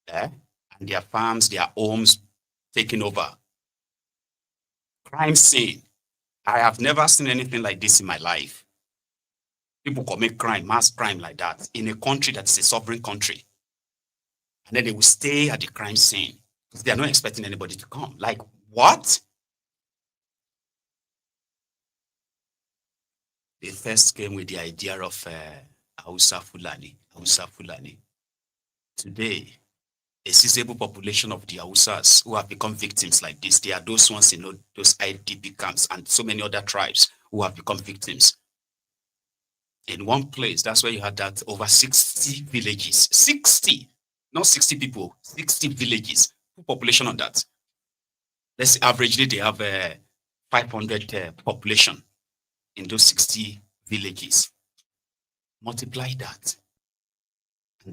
and their farms, their homes taken over. Crime scene. I have never seen anything like this in my life. People commit crime, mass crime like that, in a country that is a sovereign country. And then they will stay at the crime scene because they are not expecting anybody to come. Like, what? They first came with the idea of Hausa Fulani. Today, a sizable population of the Hausas who have become victims like this, they are those ones in those IDP camps and so many other tribes who have become victims. In one place, that's where you had that over 60 villages. 60, not 60 people, 60 villages. Population on that. Let's say averagely they have 500 population in those 60 villages. Multiply that.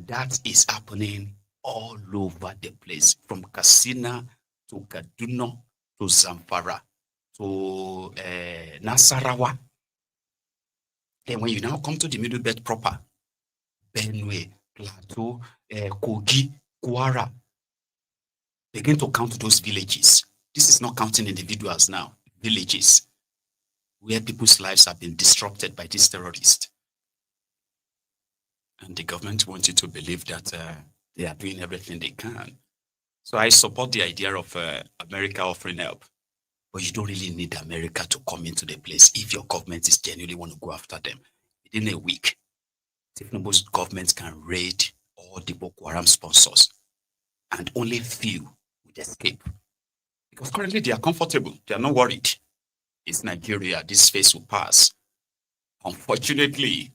That is happening all over the place, from Katsina to Kaduna to Zamfara to Nasarawa. And when you now come to the Middle Belt proper, Benue, Plateau, Kogi, Kwara, begin to count those villages. This is not counting individuals now, villages, where people's lives have been disrupted by these terrorists. And the government wants you to believe that they are doing everything they can. So I support the idea of America offering help. But you don't really need America to come into the place if your government is genuinely want to go after them. Within a week, Tinubu's government can raid all the Boko Haram sponsors, and only few would escape. Because currently they are comfortable. They are not worried. It's Nigeria. This phase will pass. Unfortunately,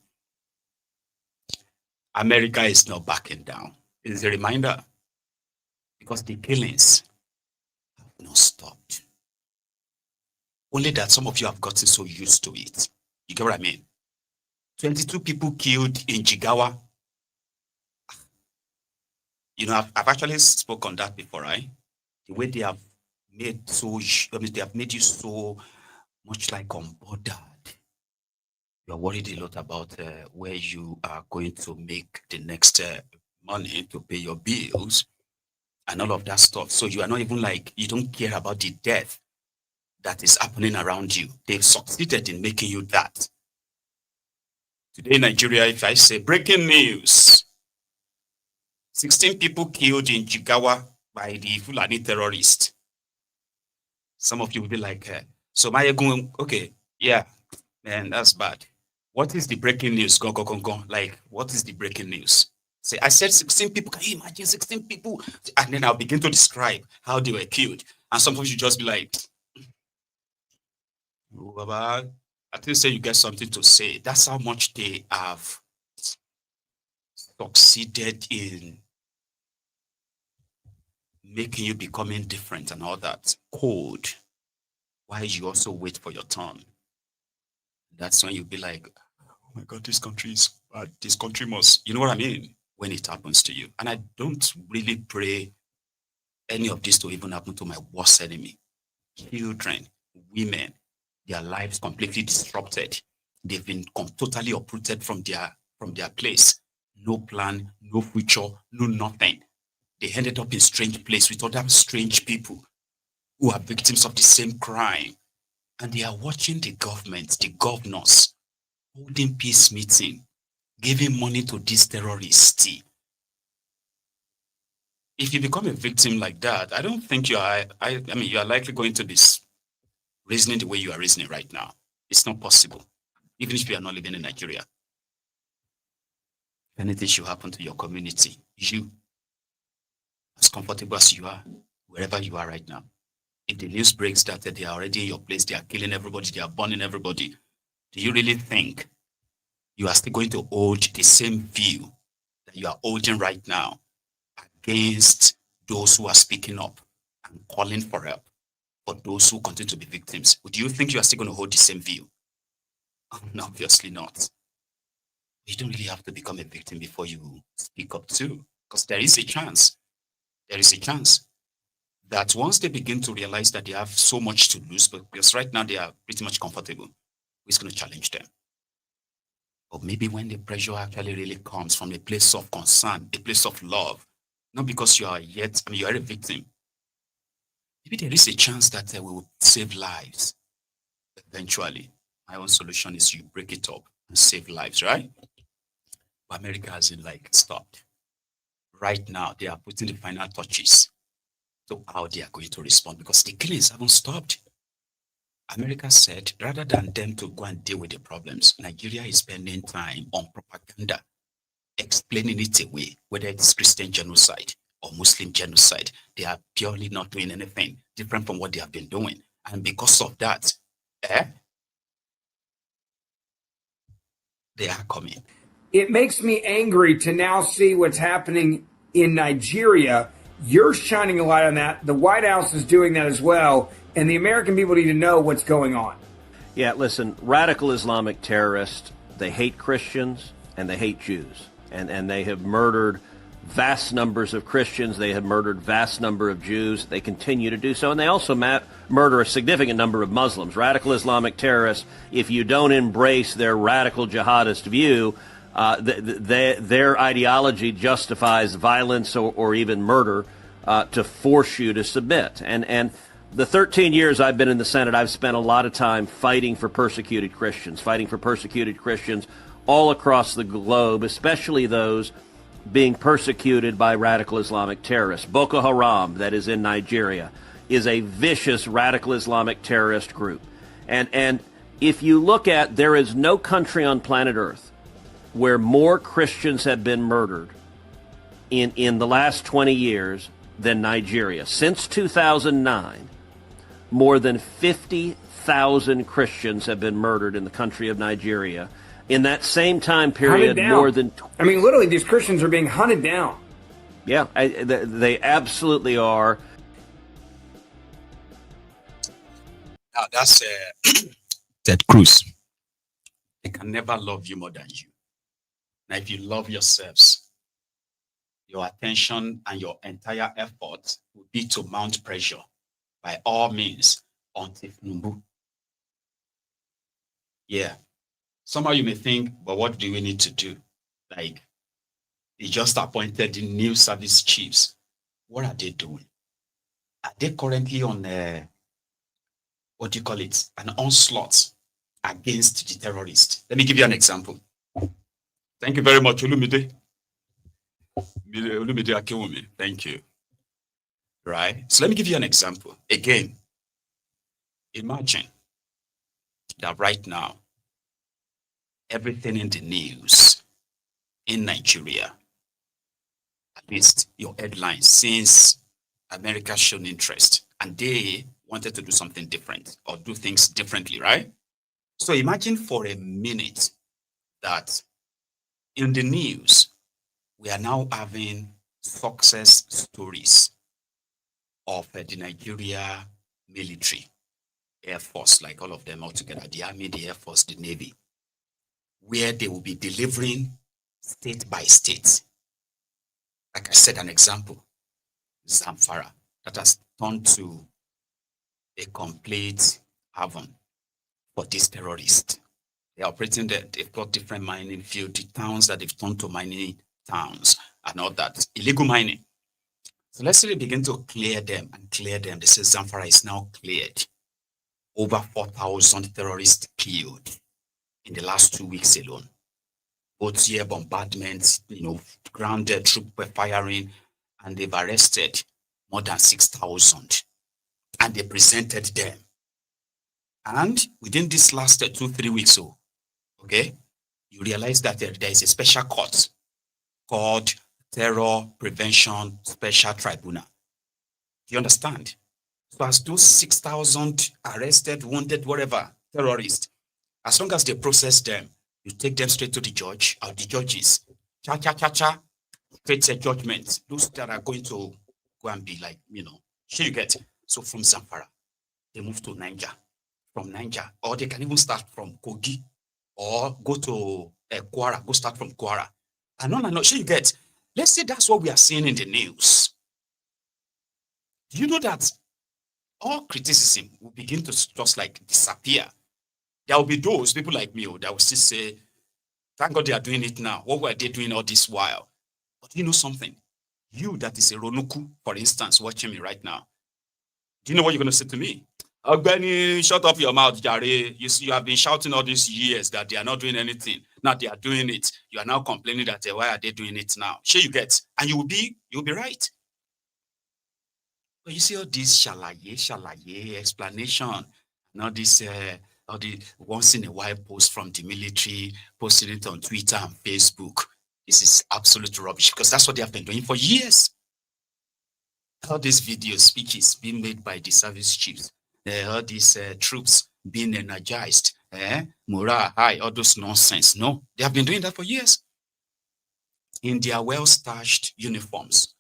America is not backing down. It's a reminder, because the killings have not stopped. Only that some of you have gotten so used to it. You get what I mean? 22 people killed in Jigawa. You know, I've actually spoken on that before, right? The way they have made they have made you so much like unbothered. You're worried a lot about where you are going to make the next money to pay your bills and all of that stuff. So you are not even like, you don't care about the death that is happening around you. They've succeeded in making you that. Today in Nigeria, if I say breaking news, 16 people killed in Jigawa by the Fulani terrorist. Some of you will be like, so Mayegun, okay, yeah, man, that's bad. What is the breaking news? Go. Like, what is the breaking news? Say, I said 16 people. Can you imagine 16 people? And then I'll begin to describe how they were killed. And sometimes you just be like, I think say you get something to say. That's how much they have succeeded in making you becoming different and all that. Cold. While you also wait for your turn. That's when you'll be like, oh my God, this country is bad. This country must, you know what I mean? When it happens to you. And I don't really pray any of this to even happen to my worst enemy. Children, women, their lives completely disrupted. They've been totally uprooted from their place. No plan, no future, no nothing. They ended up in strange place with other strange people who are victims of the same crime. And they are watching the government, the governors, holding peace meeting, giving money to these terrorists. If you become a victim like that, I don't think you are, I mean, you are likely going to this reasoning the way you are reasoning right now. It's not possible, even if you are not living in Nigeria. If anything should happen to your community, you, as comfortable as you are, wherever you are right now, if the news breaks that they are already in your place, they are killing everybody, they are burning everybody, do you really think you are still going to hold the same view that you are holding right now against those who are speaking up and calling for help, for those who continue to be victims? Do you think you are still going to hold the same view? No, obviously not. You don't really have to become a victim before you speak up too, because there is a chance that once they begin to realize that they have so much to lose, but because right now they are pretty much comfortable, who's going to challenge them? Or maybe when the pressure actually really comes from a place of concern, a place of love, not because you are yet, you are a victim. Maybe there is a chance that we will save lives eventually. My own solution is you break it up and save lives, right? But America hasn't stopped. Right now, they are putting the final touches to how they are going to respond, because the killings haven't stopped. America said, rather than them to go and deal with the problems, Nigeria is spending time on propaganda, explaining it away, whether it's Christian genocide or Muslim genocide. They are purely not doing anything different from what they have been doing. And because of that, they are coming. It makes me angry to now see what's happening in Nigeria. You're shining a light on that. The White House is doing that as well. And the American people need to know what's going on. Yeah, listen, radical Islamic terrorists, they hate Christians and they hate Jews. and they have murdered vast numbers of Christians. They have murdered vast number of Jews. They continue to do so, and they also murder a significant number of Muslims. Radical Islamic terrorists, if you don't embrace their radical jihadist view, their ideology justifies violence or even murder to force you to submit. And the 13 years I've been in the Senate, I've spent a lot of time fighting for persecuted Christians all across the globe, especially those being persecuted by radical Islamic terrorists. Boko Haram, that is in Nigeria, is a vicious radical Islamic terrorist group. And if you look at, there is no country on planet Earth where more Christians have been murdered in the last 20 years than Nigeria. Since 2009, more than 50,000 Christians have been murdered in the country of Nigeria. In that same time period, more than... I mean, literally, these Christians are being hunted down. Yeah, they absolutely are. Now, that's Ted Cruz. They can never love you more than you. Now, if you love yourselves, your attention and your entire effort will be to mount pressure by all means on Tinubu. Yeah. Somehow you may think, but what do we need to do? Like, they just appointed the new service chiefs. What are they doing? Are they currently on an onslaught against the terrorists? Let me give you an example. Thank you very much, Olumide. Olumide Akewumi. Thank you. Right? So let me give you an example. Again, imagine that right now, everything in the news in Nigeria, at least your headlines, since America shown interest and they wanted to do something different or do things differently, right? So imagine for a minute that in the news, we are now having success stories of the Nigeria military, Air Force, like all of them all together, the Army, the Air Force, the Navy, where they will be delivering state by state. Like I said, an example, Zamfara, that has turned to a complete haven for these terrorists. They're operating there, they've got different mining fields, the towns that they've turned to mining towns and all that, illegal mining. So let's say they begin to clear them and clear them. They say Zamfara is now cleared. Over 4,000 terrorists killed in the last 2 weeks alone. Both air bombardments, grounded troop firing, and they've arrested more than 6,000. And they presented them. And within this last 2-3 weeks, you realize that there is a special court called Terror Prevention Special Tribunal. Do you understand? So as those 6,000 arrested, wounded, whatever, terrorists, as long as they process them, you take them straight to the judge or the judges. Straight to judgment. Those that are going to go and be like, sure you get. So from Zamfara, they move to Niger. From Niger, or they can even start from Kogi, or go to Kwara, go start from Kwara. And no, sure you get. Let's say that's what we are seeing in the news. Do you know that all criticism will begin to just like disappear? There will be those people like me that will still say, thank God they are doing it now. What were they doing all this while? But you know something? You that is a Ronuku, for instance, watching me right now. Do you know what you're going to say to me? Ogbeni, shut up your mouth, Jare. You have been shouting all these years that they are not doing anything. Now they are doing it. You are now complaining that why are they doing it now? Sure you get. And you'll be right. But you see all this shalaye explanation, and all this all the once in a while post from the military, posting it on Twitter and Facebook. This is absolute rubbish because that's what they have been doing for years. All these video speeches being made by the service chiefs, all these troops being energized, morale high, all those nonsense. No, they have been doing that for years. In their well-starched uniforms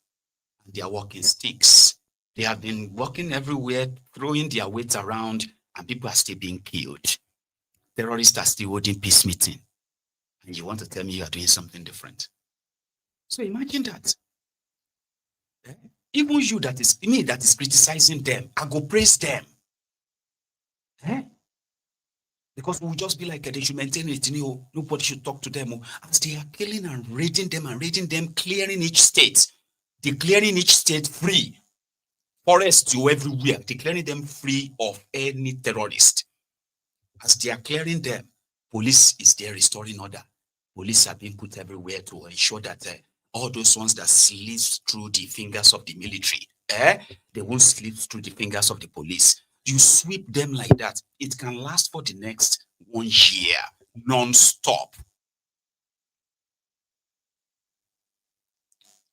and their walking sticks, they have been walking everywhere, throwing their weight around, and people are still being killed. Terrorists are still holding peace meeting. And you want to tell me you are doing something different? So imagine that. Even you that is criticizing them, I go praise them. Because we'll just be like, they should maintain it, nobody should talk to them. As they are killing and raiding them, clearing each state, declaring each state free. Forests everywhere, declaring them free of any terrorist. As they are clearing them, police is there restoring order. Police are being put everywhere to ensure that all those ones that slip through the fingers of the military, they won't slip through the fingers of the police. You sweep them like that, it can last for the next 1 year, non-stop.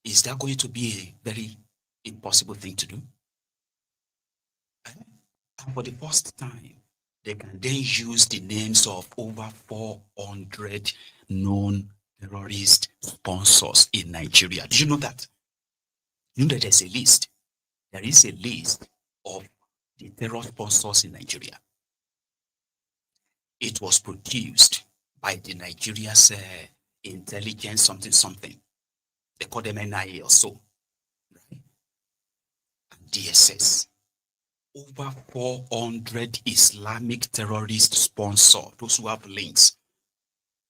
Is that going to be a very impossible thing to do? And for the first time, they can then use the names of over 400 known terrorist sponsors in Nigeria. Did you know that? You know that there's a list. There is a list of the terror sponsors in Nigeria. It was produced by the Nigeria's intelligence something. They call them NIA or so. Right? And DSS. Over 400 Islamic terrorist sponsors, those who have links.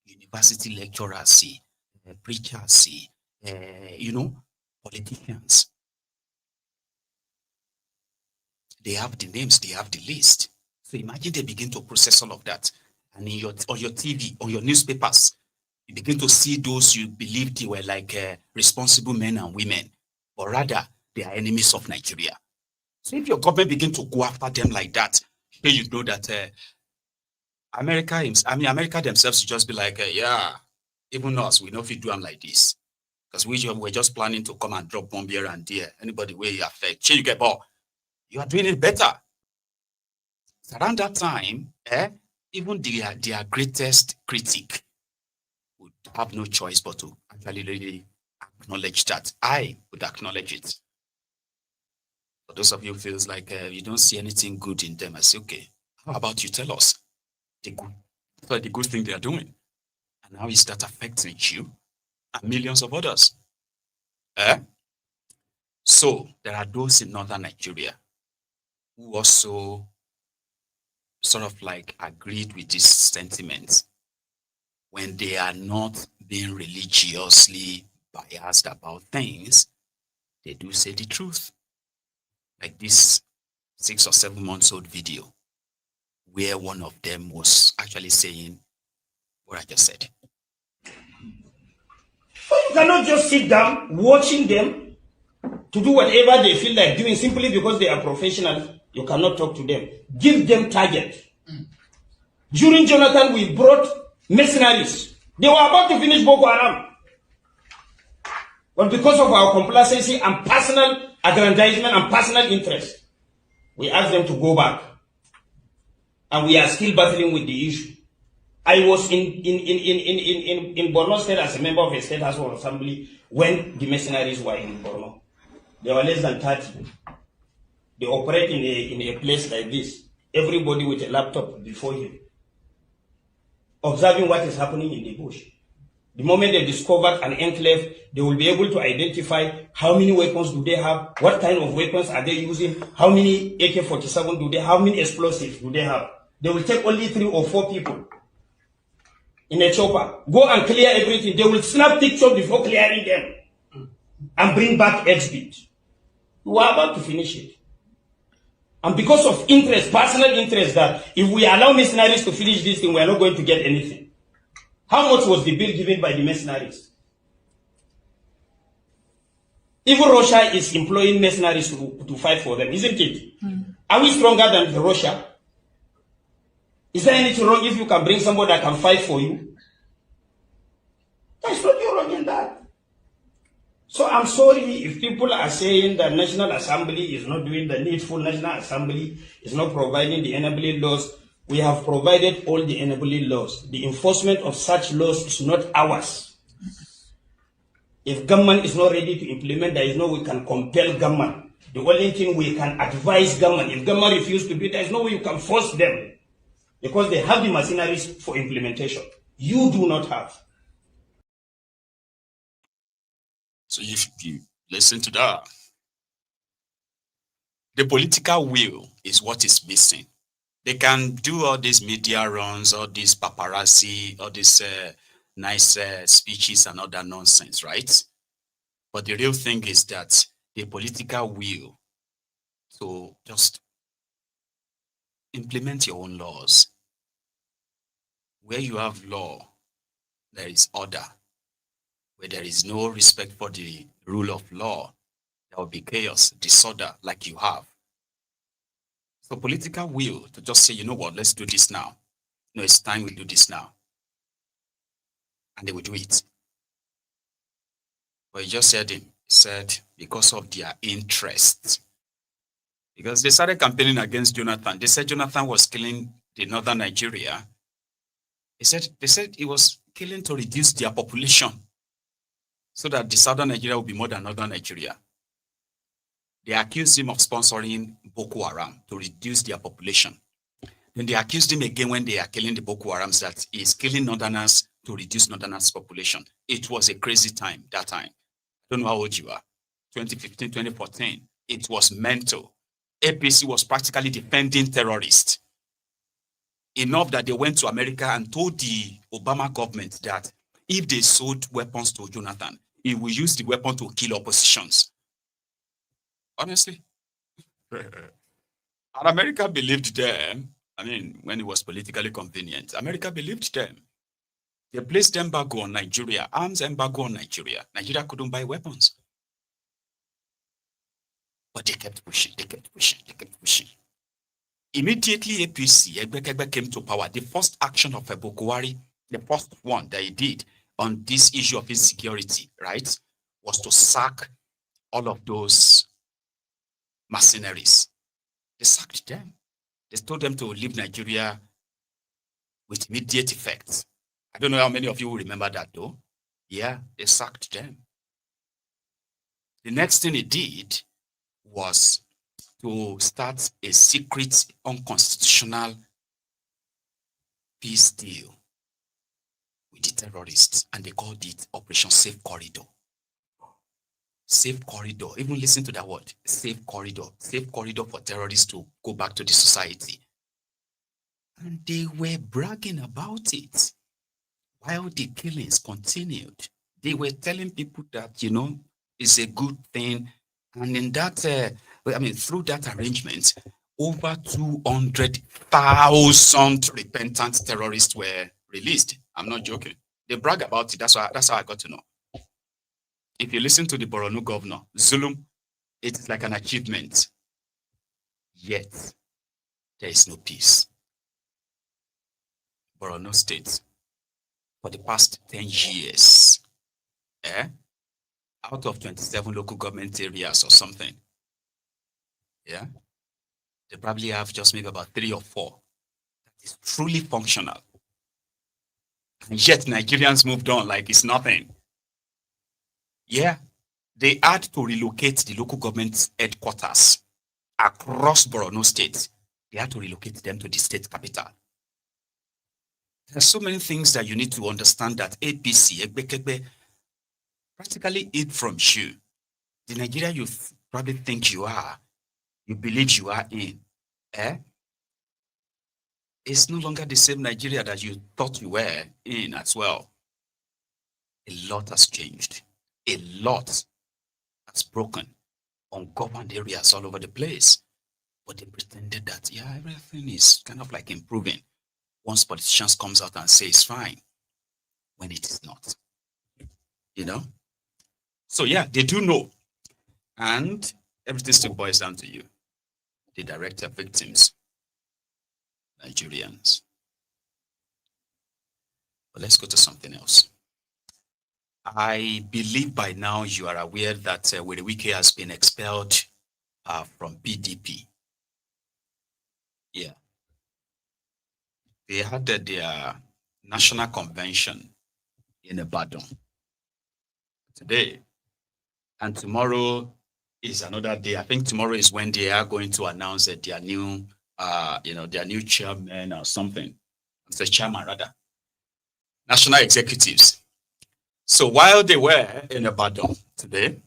University lecturers, preachers, politicians. They have the names, they have the list. So imagine they begin to process all of that. And on your TV, on your newspapers, you begin to see those you believed they were like responsible men and women, but rather they are enemies of Nigeria. So if your government begin to go after them like that, you know that America themselves should just be like, yeah, even us, we know if you do them like this. Because we're just planning to come and drop bomb here and there. Anybody where you affect, you get ball. You are doing it better. So around that time, even their greatest critic would have no choice but to actually really acknowledge that. I would acknowledge it. For those of you who feels like you don't see anything good in them, I say, okay, how about you tell us the good thing they are doing? And how is that affecting you and millions of others? So there are those in northern Nigeria who also sort of like agreed with this sentiment when they are not being religiously biased about things. They do say the truth. Like this 6 or 7 months old video where one of them was actually saying what I just said. You cannot just sit down watching them to do whatever they feel like doing simply because they are professionals. You cannot talk to them. Give them target. During Jonathan, we brought mercenaries. They were about to finish Boko Haram. But because of our complacency and personal aggrandizement and personal interest, we asked them to go back. And we are still battling with the issue. I was in Borno State as a member of a state House of Assembly when the mercenaries were in Borno. There were less than 30. They operate in a place like this. Everybody with a laptop before you, observing what is happening in the bush. The moment they discover an enclave, they will be able to identify how many weapons do they have, what kind of weapons are they using, how many AK-47 do they have, how many explosives do they have. They will take only 3 or 4 people in a chopper, go and clear everything. They will snap pictures before clearing them and bring back exhibit. We are about to finish it. And because of interest, personal interest, that if we allow mercenaries to finish this thing, we are not going to get anything. How much was the bill given by the mercenaries? Even Russia is employing mercenaries to fight for them, isn't it? Are we stronger than Russia? Is there anything wrong if you can bring somebody that can fight for you? There's nothing wrong in that. So I'm sorry if people are saying that National Assembly is not doing the needful, National Assembly is not providing the enabling laws. We have provided all the enabling laws. The enforcement of such laws is not ours. If government is not ready to implement, there is no way we can compel government. The only thing we can advise government. If government refuses to do it, there is no way you can force them. Because they have the machineries for implementation. You do not have. So if you listen to that, the political will is what is missing. They can do all these media runs, all these paparazzi, all these nice speeches and all that nonsense, right? But the real thing is that the political will to just implement your own laws. Where you have law, there is order. Where there is no respect for the rule of law, there will be chaos, disorder like you have. So political will to just say, you know what, let's do this now. No, it's time we do this now. And they will do it. But you just said him, said because of their interests. Because they started campaigning against Jonathan. They said Jonathan was killing the northern Nigeria. They said he was killing to reduce their population so that the southern Nigeria will be more than northern Nigeria. They accused him of sponsoring Boko Haram to reduce their population. Then they accused him again when they are killing the Boko Harams that he is killing northerners to reduce northerners' population. It was a crazy time that time. I don't know how old you are. 2015, 2014. It was mental. APC was practically defending terrorists. Enough that they went to America and told the Obama government that if they sold weapons to Jonathan, he will use the weapon to kill oppositions. Honestly. And America believed them. I mean, when it was politically convenient, America believed them. They placed embargo on Nigeria, arms embargo on Nigeria. Nigeria couldn't buy weapons. But they kept pushing, they kept pushing, they kept pushing. Immediately APC, Egbekegbe came to power. The first action of Buhari, the first one that he did on this issue of insecurity, right, was to sack all of those mercenaries. They sacked them. They told them to leave Nigeria with immediate effect. I don't know how many of you will remember that though. Yeah, they sacked them. The next thing he did was to start a secret, unconstitutional peace deal with the terrorists, and they called it Operation Safe Corridor. Safe corridor, even listen to that word, safe corridor for terrorists to go back to the society. And they were bragging about it while the killings continued. They were telling people that, you know, it's a good thing. And in that, through that arrangement, over 200,000 repentant terrorists were released. I'm not joking. They brag about it. That's how I got to know. If you listen to the Borno governor, Zulum, it's like an achievement. Yet, there is no peace. Borno State, for the past 10 years, out of 27 local government areas or something, yeah, they probably have just maybe about 3 or 4 that is truly functional. And yet Nigerians moved on like it's nothing. Yeah, they had to relocate the local government headquarters across Borno State. They had to relocate them to the state capital. There's so many things that you need to understand that APC, Egbekegbe, practically eat from you. The Nigeria you probably think you are, you believe you are in, it's no longer the same Nigeria that you thought you were in as well. A lot has changed. A lot has broken on governed areas all over the place. But they pretended that, yeah, everything is kind of like improving. Once politicians comes out and say it's fine, when it is not. You know? So yeah, they do know. And everything still boils down to you. The direct victims, Nigerians. But let's go to something else. I believe by now you are aware that Werey Wike has been expelled from PDP. Yeah. They had their national convention in Ibadan today. And tomorrow is another day. I think tomorrow is when they are going to announce that their new, their new chairman or something. It's a chairman rather. National executives. So while they were in Ibadan today,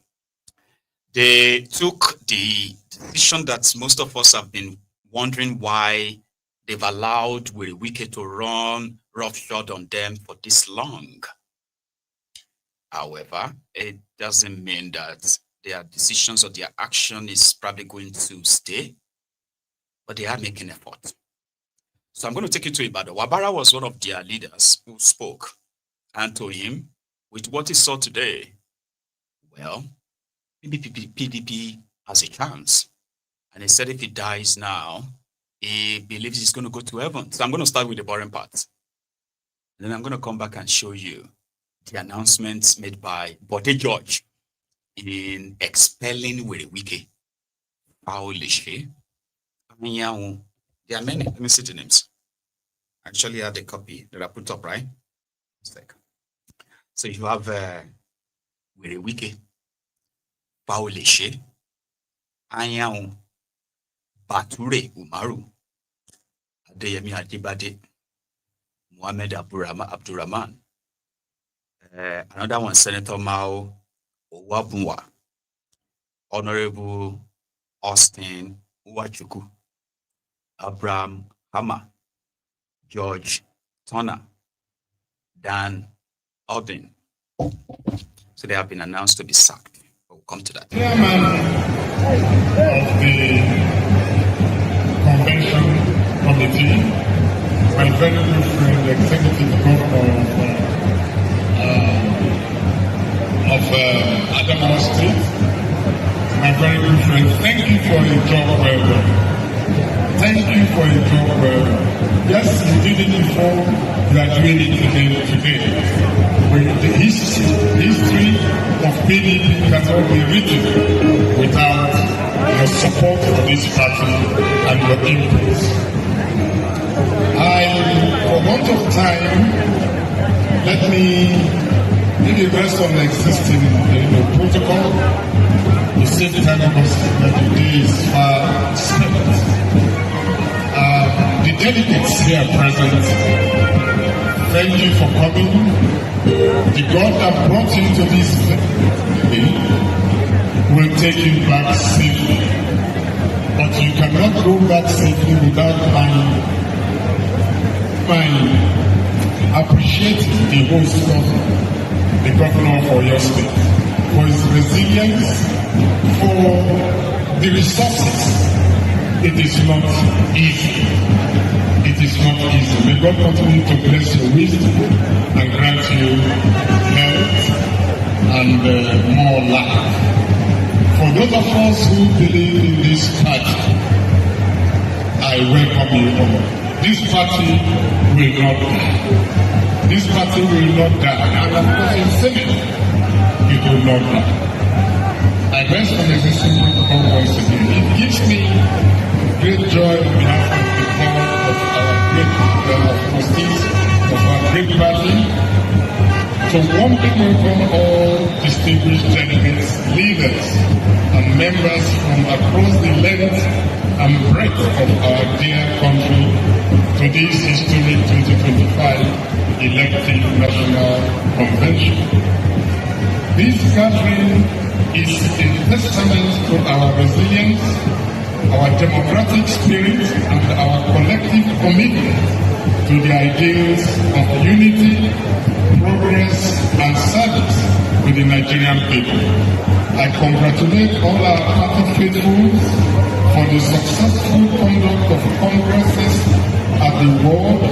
they took the decision that most of us have been wondering why they've allowed Werey Wike to run roughshod on them for this long. However, it doesn't mean that their decisions or their action is probably going to stay, but they are making effort. So I'm going to take you to Ibadan. Wabara was one of their leaders who spoke, and to him, with what he saw today, well, maybe PDP has a chance. And he said if he dies now, he believes he's going to go to heaven. So I'm going to start with the boring part. And then I'm going to come back and show you the announcements made by Bode George in expelling Werey Wike. Fayose. There are many. Let me see the names. Actually, I had a copy that I put up, right? So you have Werey Wike, Fayose, Anyanwu, Bature Umaru, Adeyemi Ajibade, Mohammed Abdurrahman, another one, Senator Mao Owabunwa, Honorable Austin Uwachuku, Abraham Hama, George Turner, Dan Odin. So they have been announced to be sacked. We'll come to that. Chairman of the convention committee, my very good friend, the executive governor of Adamawa State, my very good friend, thank you for your job well done. Thank you for your job well done. Yes, you did it before, you are doing it today. The history of PDP cannot be written without your support for this party and your input. For want of time, let me give you rest on the existing protocol. You save time because that today is far spent. The delegates here present, thank you for coming. The God that brought you to this day will take you back safely. But you cannot go back safely without appreciating the host of the governor for your state, for his resilience, for the resources. It is not easy. It is not easy. May God continue to bless your wisdom and grant you health and more life. For those of us who believe in this party, I welcome you all. This party will not die. This party will not die. And of course, in Senate, it will not die. I rest on the existing protocol once again. It gives me great joy on behalf of the board of our great trustees of our great party to warmly welcome all distinguished delegates, leaders, and members from across the length and breadth of our dear country to this historic 2025 elective national convention. This gathering is a testament to our resilience, our democratic spirit, and our collective commitment to the ideals of unity, progress, and service with the Nigerian people. I congratulate all our party faithfuls for the successful conduct of congresses at the ward,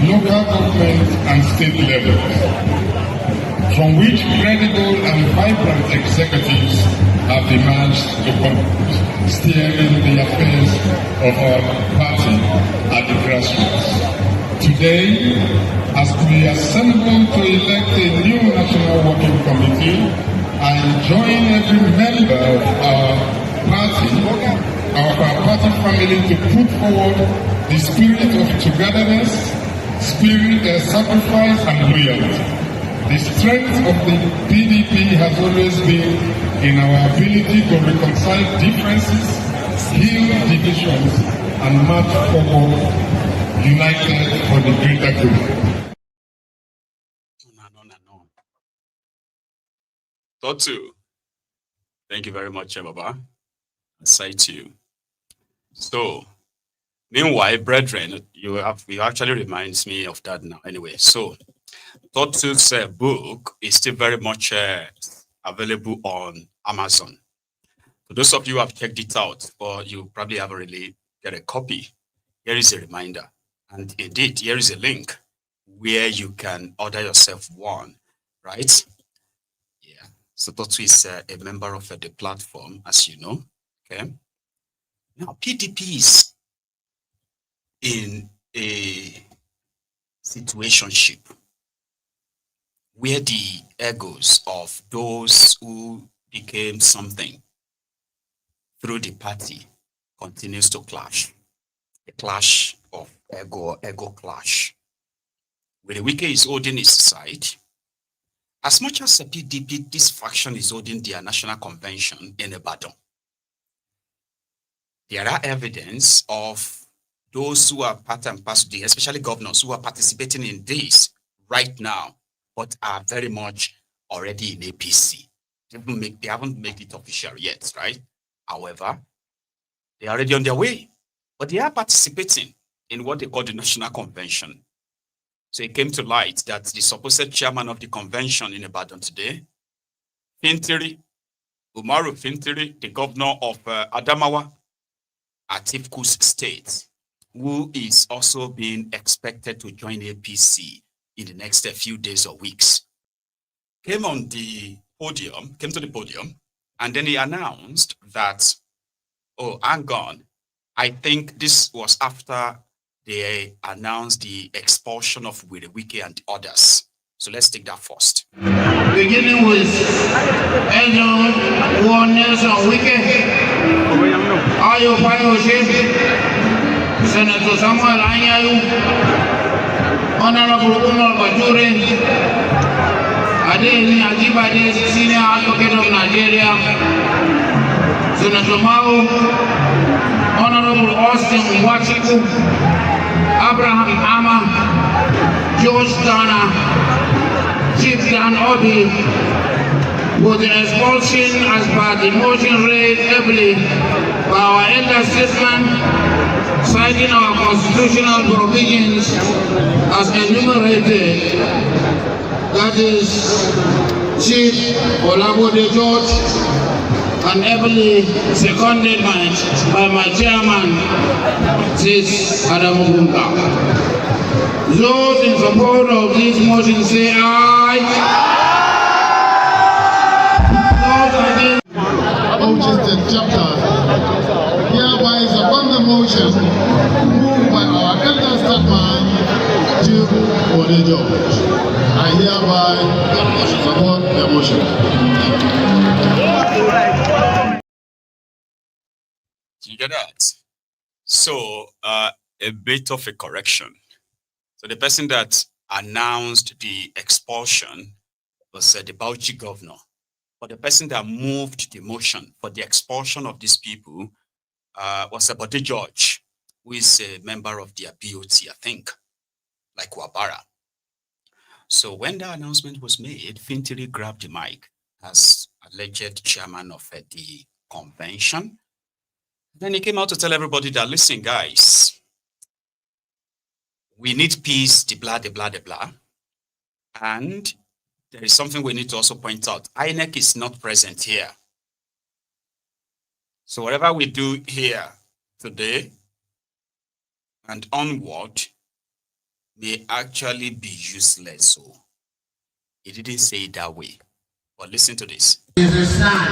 local government, and state levels, from which credible and vibrant executives have emerged to steering the affairs of our party at the grassroots. Today, as we assemble to elect a new national working committee, I join every member of our party family to put forward the spirit of togetherness, sacrifice, and loyalty. The strength of the PDP has always been in our ability to reconcile differences, heal divisions, and march forward united for the greater good. Thought two. Thank you very much, Baba. I cite you. So, meanwhile, brethren, you actually reminds me of that now. Anyway, so Thought two's book is still very much available on Amazon. For those of you who have checked it out, or you probably haven't really get a copy, here is a reminder. And indeed, here is a link where you can order yourself one, right? Yeah. So Totu is a member of the platform, as you know. Okay. Now, PDP is in a situationship where the egos of those who became something through the party continues to clash. A clash of ego clash. Werey Wike is holding his side. As much as the PDP, this faction is holding their national convention in Ibadan. There are evidence of those who are part and parcel, especially governors who are participating in this right now, but are very much already in APC. They haven't made it official yet, right? However, they are already on their way, but they are participating in what they call the National Convention. So it came to light that the supposed chairman of the convention in Ibadan Today, Umaru Fintiri, the governor of Adamawa, Atifku's state, who is also being expected to join APC in the next few days or weeks, came to the podium, and then he announced that, oh, hang on, I think this was after they announced the expulsion of Werey Wike and others. So let's take that first. Beginning with Angel One Nelson Wike, Ayo Fayose, Senator Samuel Anyayu, Honorable Umar Bature, Adeyemi Ajibade, Senior Advocate of Nigeria, Senator Mao, Honorable Austin Wachiku, Abraham Ama, George Dana, Chief Dan Obi, with the expulsion as per the motion read heavily by our elder statesman, citing our constitutional provisions as enumerated. That is Chief Olabode George, and heavily seconded by my chairman, Sis Adamu Bunga. Those in support of this motion say aye. Which is the chapter. Hereby is upon the motion moved by our elder statesman, Chief Olabode George. I hereby support the motion. You get that? So, a bit of a correction. So the person that announced the expulsion was the Bauchi governor. But the person that moved the motion for the expulsion of these people was Abode George, who is a member of their BOT, I think, like Wabara. So when the announcement was made, Fintiri grabbed the mic as alleged chairman of the convention. Then he came out to tell everybody that, listen, guys, we need peace, the blah, the blah, the blah. And there is something we need to also point out. INEC is not present here. So whatever we do here today and onward may actually be useless. So he didn't say it that way. But listen to this. It is a sign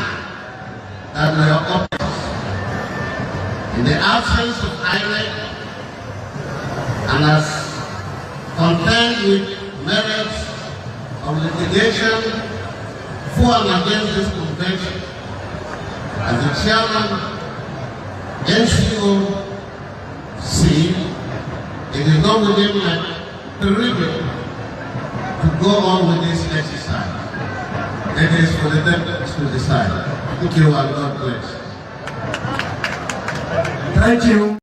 that we are up. In the absence of INEC, and as contend with merits of litigation for and against this convention, as the chairman, NCOC, it is not within my prerogative to go on with this exercise. It is for the delegates to decide. Thank you and God bless. Thank you.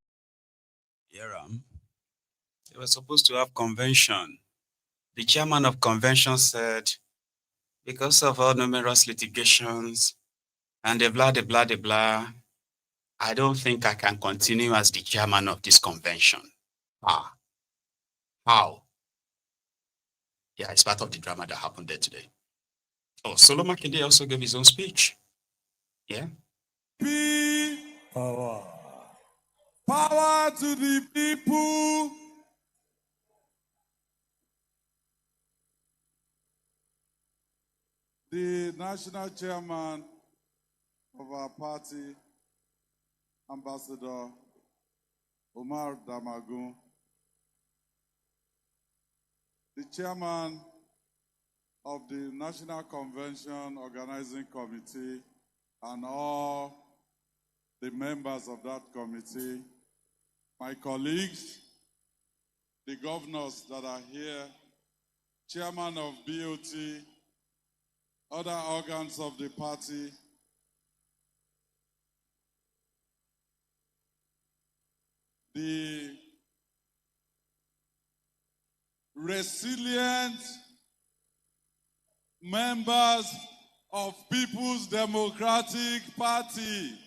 They were supposed to have convention. The chairman of convention said, because of all numerous litigations and the blah, the blah, the blah, I don't think I can continue as the chairman of this convention. How? Yeah, it's part of the drama that happened there today. Oh, Solomon Kinde also gave his own speech. Yeah. Power. Power to the people. The national chairman of our party, Ambassador Omar Damagun, the chairman of the National Convention Organizing Committee, and all the members of that committee, my colleagues, the governors that are here, chairman of BOT, other organs of the party, the resilient members of People's Democratic Party.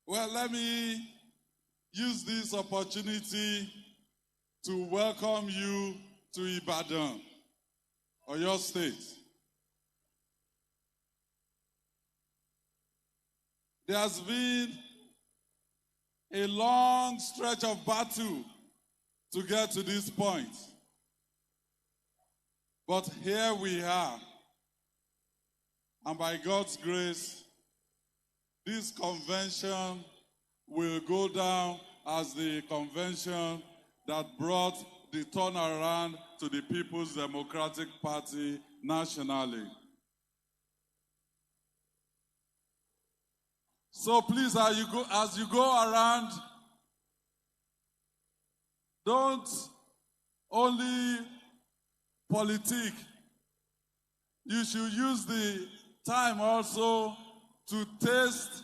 Well, let me use this opportunity to welcome you to Ibadan, Oyo State. There has been a long stretch of battle to get to this point. But here we are. And by God's grace, this convention will go down as the convention that brought the turnaround to the People's Democratic Party nationally. So please, as you go around, don't only politic. You should use the time also to taste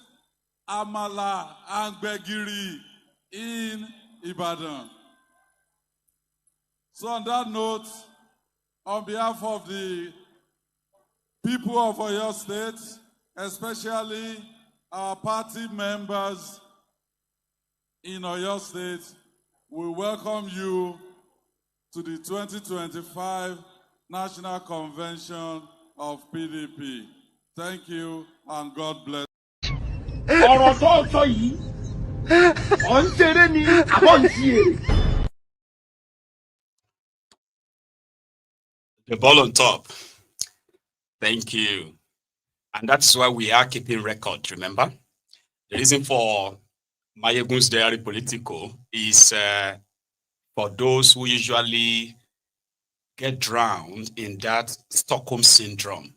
amala and gbegiri in Ibadan. So on that note, on behalf of the people of Oyo State, especially our party members in Oyo State, we welcome you to the 2025 National Convention of PDP. Thank you and God bless. ọ̀rọ̀ tó ń sọ yìí ọ̀ ń ṣeré ni àbọ̀ ń ṣe èrè. The ball on top. Thank you. And that's why we are keeping record, remember? The reason for Mayegun's Diary Politico is for those who usually get drowned in that Stockholm syndrome.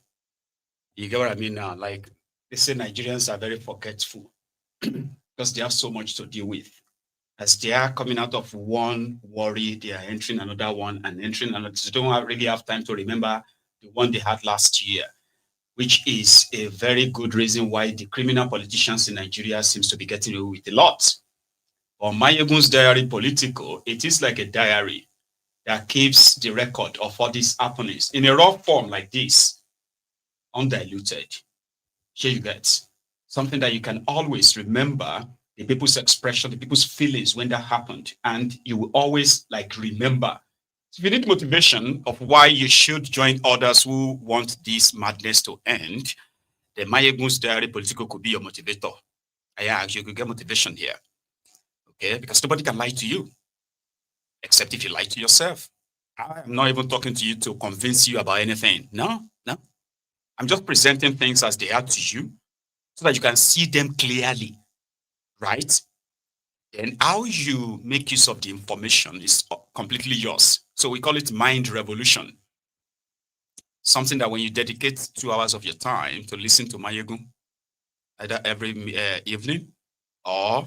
You get what I mean now? Like, they say Nigerians are very forgetful because they have so much to deal with. As they are coming out of one worry, they are entering another one and entering another. They don't really have time to remember the one they had last year, which is a very good reason why the criminal politicians in Nigeria seems to be getting away with a lot. On Mayegun's Diary Politico, it is like a diary that keeps the record of all these happenings in a raw form like this, undiluted. Here you get something that you can always remember the people's expression, the people's feelings when that happened, and you will always like remember. So if you need motivation of why you should join others who want this madness to end, the Mayegun's Diary Political could be your motivator. Yeah, you could get motivation here. Okay, because nobody can lie to you, except if you lie to yourself. I'm not even talking to you to convince you about anything. No. I'm just presenting things as they are to you so that you can see them clearly, right? And how you make use of the information is completely yours. So we call it mind revolution. Something that when you dedicate 2 hours of your time to listen to Mayegun, either every evening or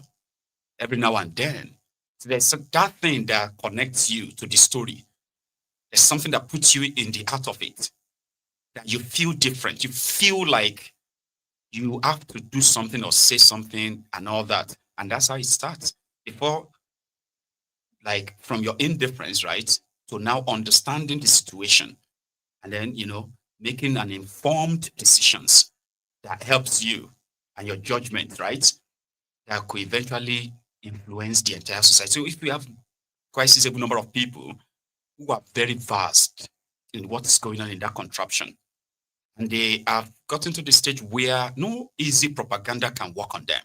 every now and then, so there's that thing that connects you to the story. There's something that puts you in the heart of it, that you feel different. You feel like you have to do something or say something and all that. And that's how it starts. Before, like from your indifference, right? to now understanding the situation and then, making an informed decisions that helps you and your judgment, right? That could eventually influence the entire society. So if we have quite a sizable number of people who are very vast in what is going on in that contraption, and they have gotten to the stage where no easy propaganda can work on them.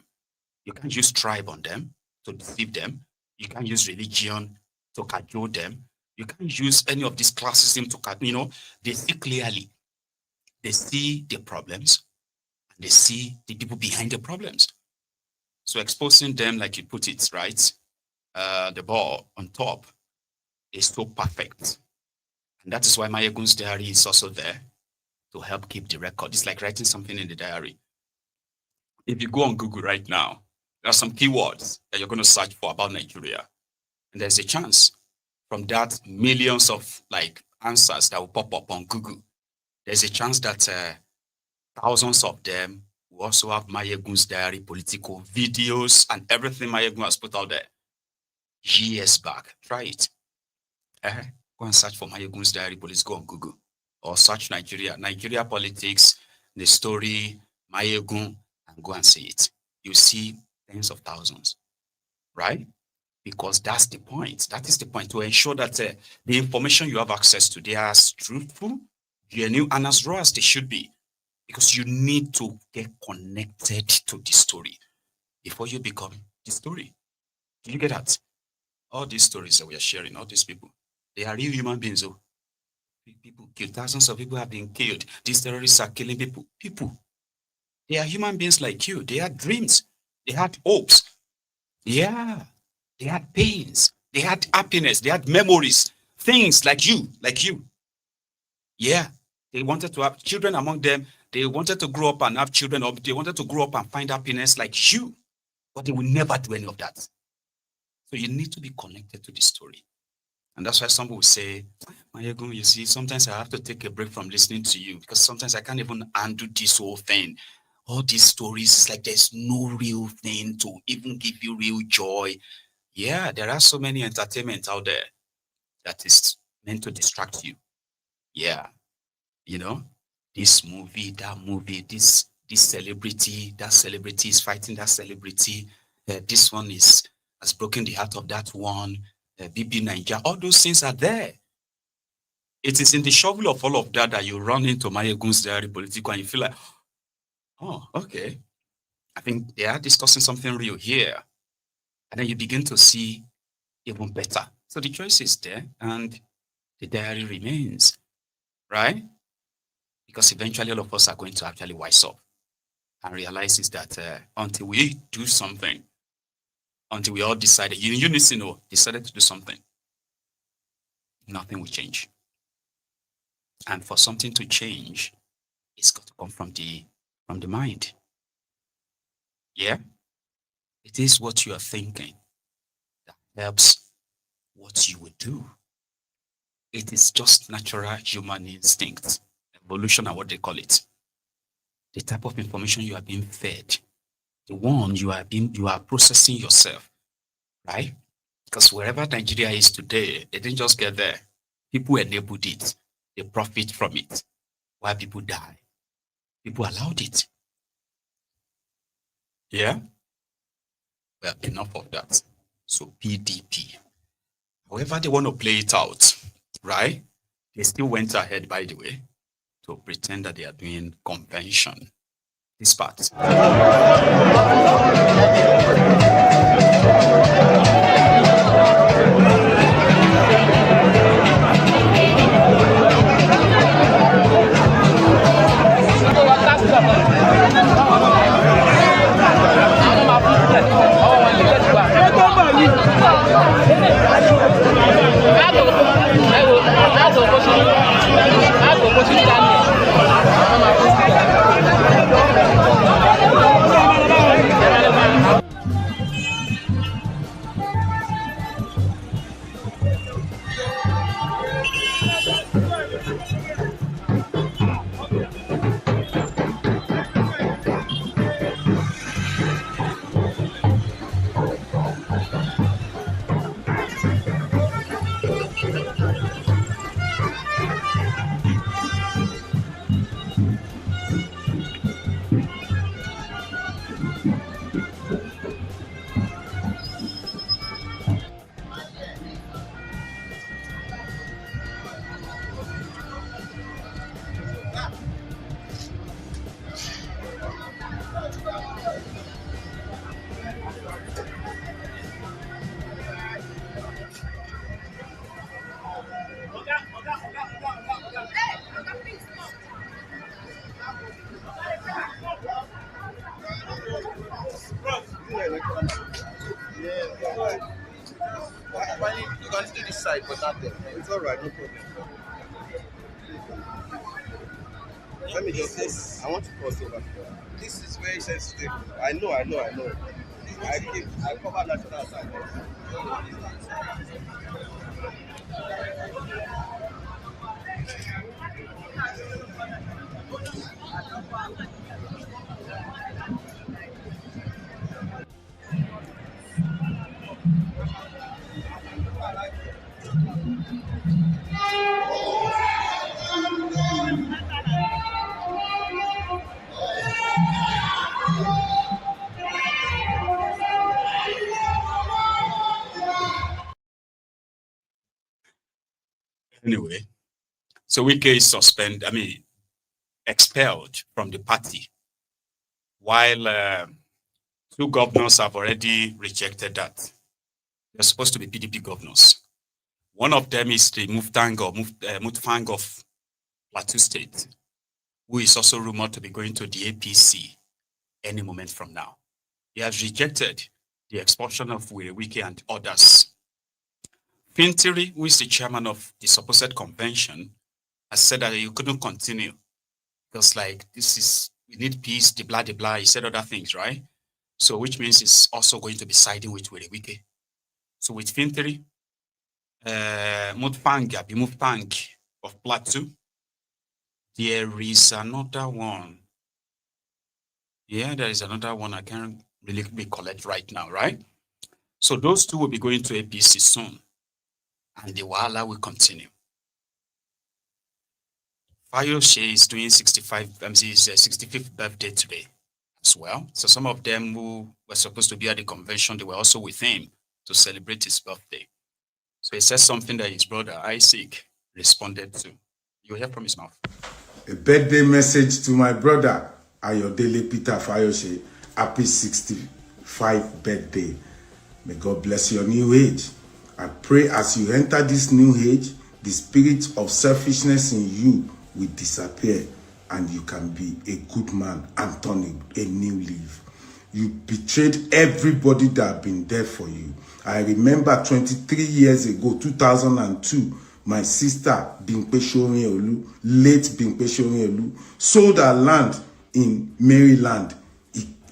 You can't use tribe on them to deceive them. You can't use religion to cajole them. You can't use any of these classism to, they see clearly. They see the problems and they see the people behind the problems. So exposing them, like you put it, right? The ball on top is so perfect. And that is why Mayegun's diary is also there to help keep the record. It's like writing something in the diary. If you go on Google right now, there are some keywords that you're going to search for about Nigeria. And there's a chance from that millions of answers that will pop up on Google, there's a chance that thousands of them will also have Mayegun's diary, political videos, and everything Mayegun has put out there years back. Try it. Go and search for Mayegun's diary, police, go on Google. Or search Nigeria politics, the story, Mayegun, and go and see it. You see tens of thousands, right? Because that's the point. That is the point, to ensure that the information you have access to, they are as truthful, genuine, and as raw as they should be. Because you need to get connected to the story before you become the story. Do you get that? All these stories that we are sharing, all these people, they are real human beings. Oh. People killed, thousands of people have been killed. These terrorists are killing people. They are human beings like you. They had dreams. They had hopes. Yeah. They had pains. They had happiness. They had memories. Things like you. Yeah. They wanted to have children among them. They wanted to grow up and have children. Or they wanted to grow up and find happiness like you. But they will never do any of that. So you need to be connected to the story. And that's why some people say, Mayegun, you see, sometimes I have to take a break from listening to you because sometimes I can't even undo this whole thing. All these stories, it's like there's no real thing to even give you real joy. Yeah, there are so many entertainment out there that is meant to distract you. Yeah, this movie, that movie, this celebrity, that celebrity is fighting that celebrity. This one has broken the heart of that one. BB Nigeria, all those things are there. It is in the shovel of all of that you run into Mayegun's diary political and you feel like, oh, okay. I think they are discussing something real here. And then you begin to see even better. So the choice is there and the diary remains, right? Because eventually all of us are going to actually wise up and realize is that until we do something, until we all decided, decided to do something, nothing will change. And for something to change, it's got to come from the mind. Yeah? It is what you are thinking that helps what you will do. It is just natural human instinct, evolution and what they call it. The type of information you are being fed, the one you are processing yourself, right? Because wherever Nigeria is today, they didn't just get there. People enabled it. They profit from it. Why people die? People allowed it. Yeah? Well, enough of that. So PDP. However they want to play it out, right? They still went ahead, by the way, to pretend that they are doing convention. This part. side, but not there. It's all right, no problem. Let me just this. I want to cross over. This is very sensitive. I know. I cover national side. Anyway, so Wike is expelled from the party, while two governors have already rejected that. They're supposed to be PDP governors. One of them is the Mutfang of Plateau State, who is also rumored to be going to the APC any moment from now. He has rejected the expulsion of Werey Wike and others. Fintiri, who is the chairman of the supposed convention, has said that you couldn't continue because, like, we need peace, de blah, de blah. He said other things, right? So, which means he's also going to be siding with Werey Wike. So, with Fintiri, Mutfang of Plateau, there is another one. Yeah, there is another one. I can't really recollect right now, right? So, those two will be going to APC soon. And the wahala will continue. Fayose is doing his 65th birthday today as well. So some of them who were supposed to be at the convention, they were also with him to celebrate his birthday. So he said something that his brother Isaac responded to. You'll hear from his mouth. A birthday message to my brother Ayodele Peter Fayose. Happy 65th birthday. May God bless your new age. I pray as you enter this new age, the spirit of selfishness in you will disappear and you can be a good man and turn a new leaf. You betrayed everybody that have been there for you. I remember 23 years ago, 2002, my sister, Bimpe Shoriolu, late Bimpe Shoriolu, sold her land in Maryland,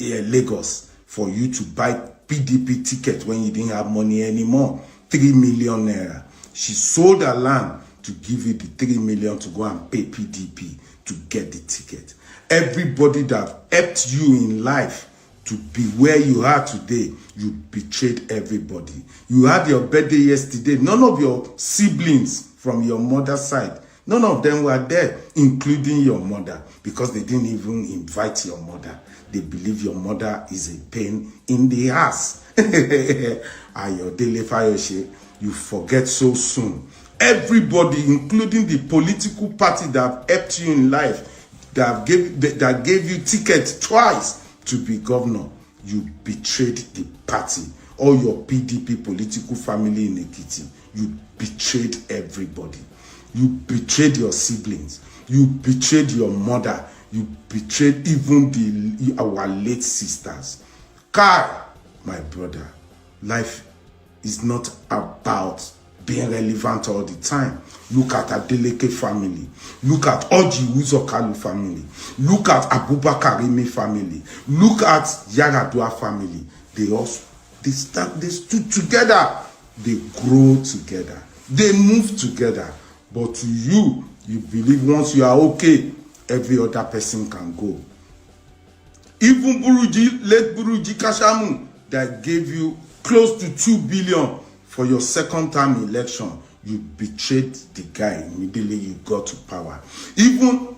Lagos, for you to buy PDP ticket when you didn't have money anymore. 3 million naira. She sold her land to give you the 3 million to go and pay PDP to get the ticket. Everybody that helped you in life to be where you are today, you betrayed everybody. You had your birthday yesterday. None of your siblings from your mother's side, none of them were there, including your mother, because they didn't even invite your mother. They believe your mother is a pain in the ass. Ayodele Fayose, you forget so soon. Everybody, including the political party that helped you in life, that gave you tickets twice to be governor, you betrayed the party. All your PDP political family in Ekiti, you betrayed everybody. You betrayed your siblings. You betrayed your mother. You betrayed even our late sisters. Kai, my brother, life is not about being relevant all the time. Look at Adeleke family. Look at Oji Uzokalu family. Look at Abubakar Rimi family. Look at Yaradua family. They stood together. They grow together. They move together. But to you, you believe once you are okay, every other person can go. Even late Buruji Kashamu, that gave you close to 2 billion for your second term election, you betrayed the guy immediately you got to power. Even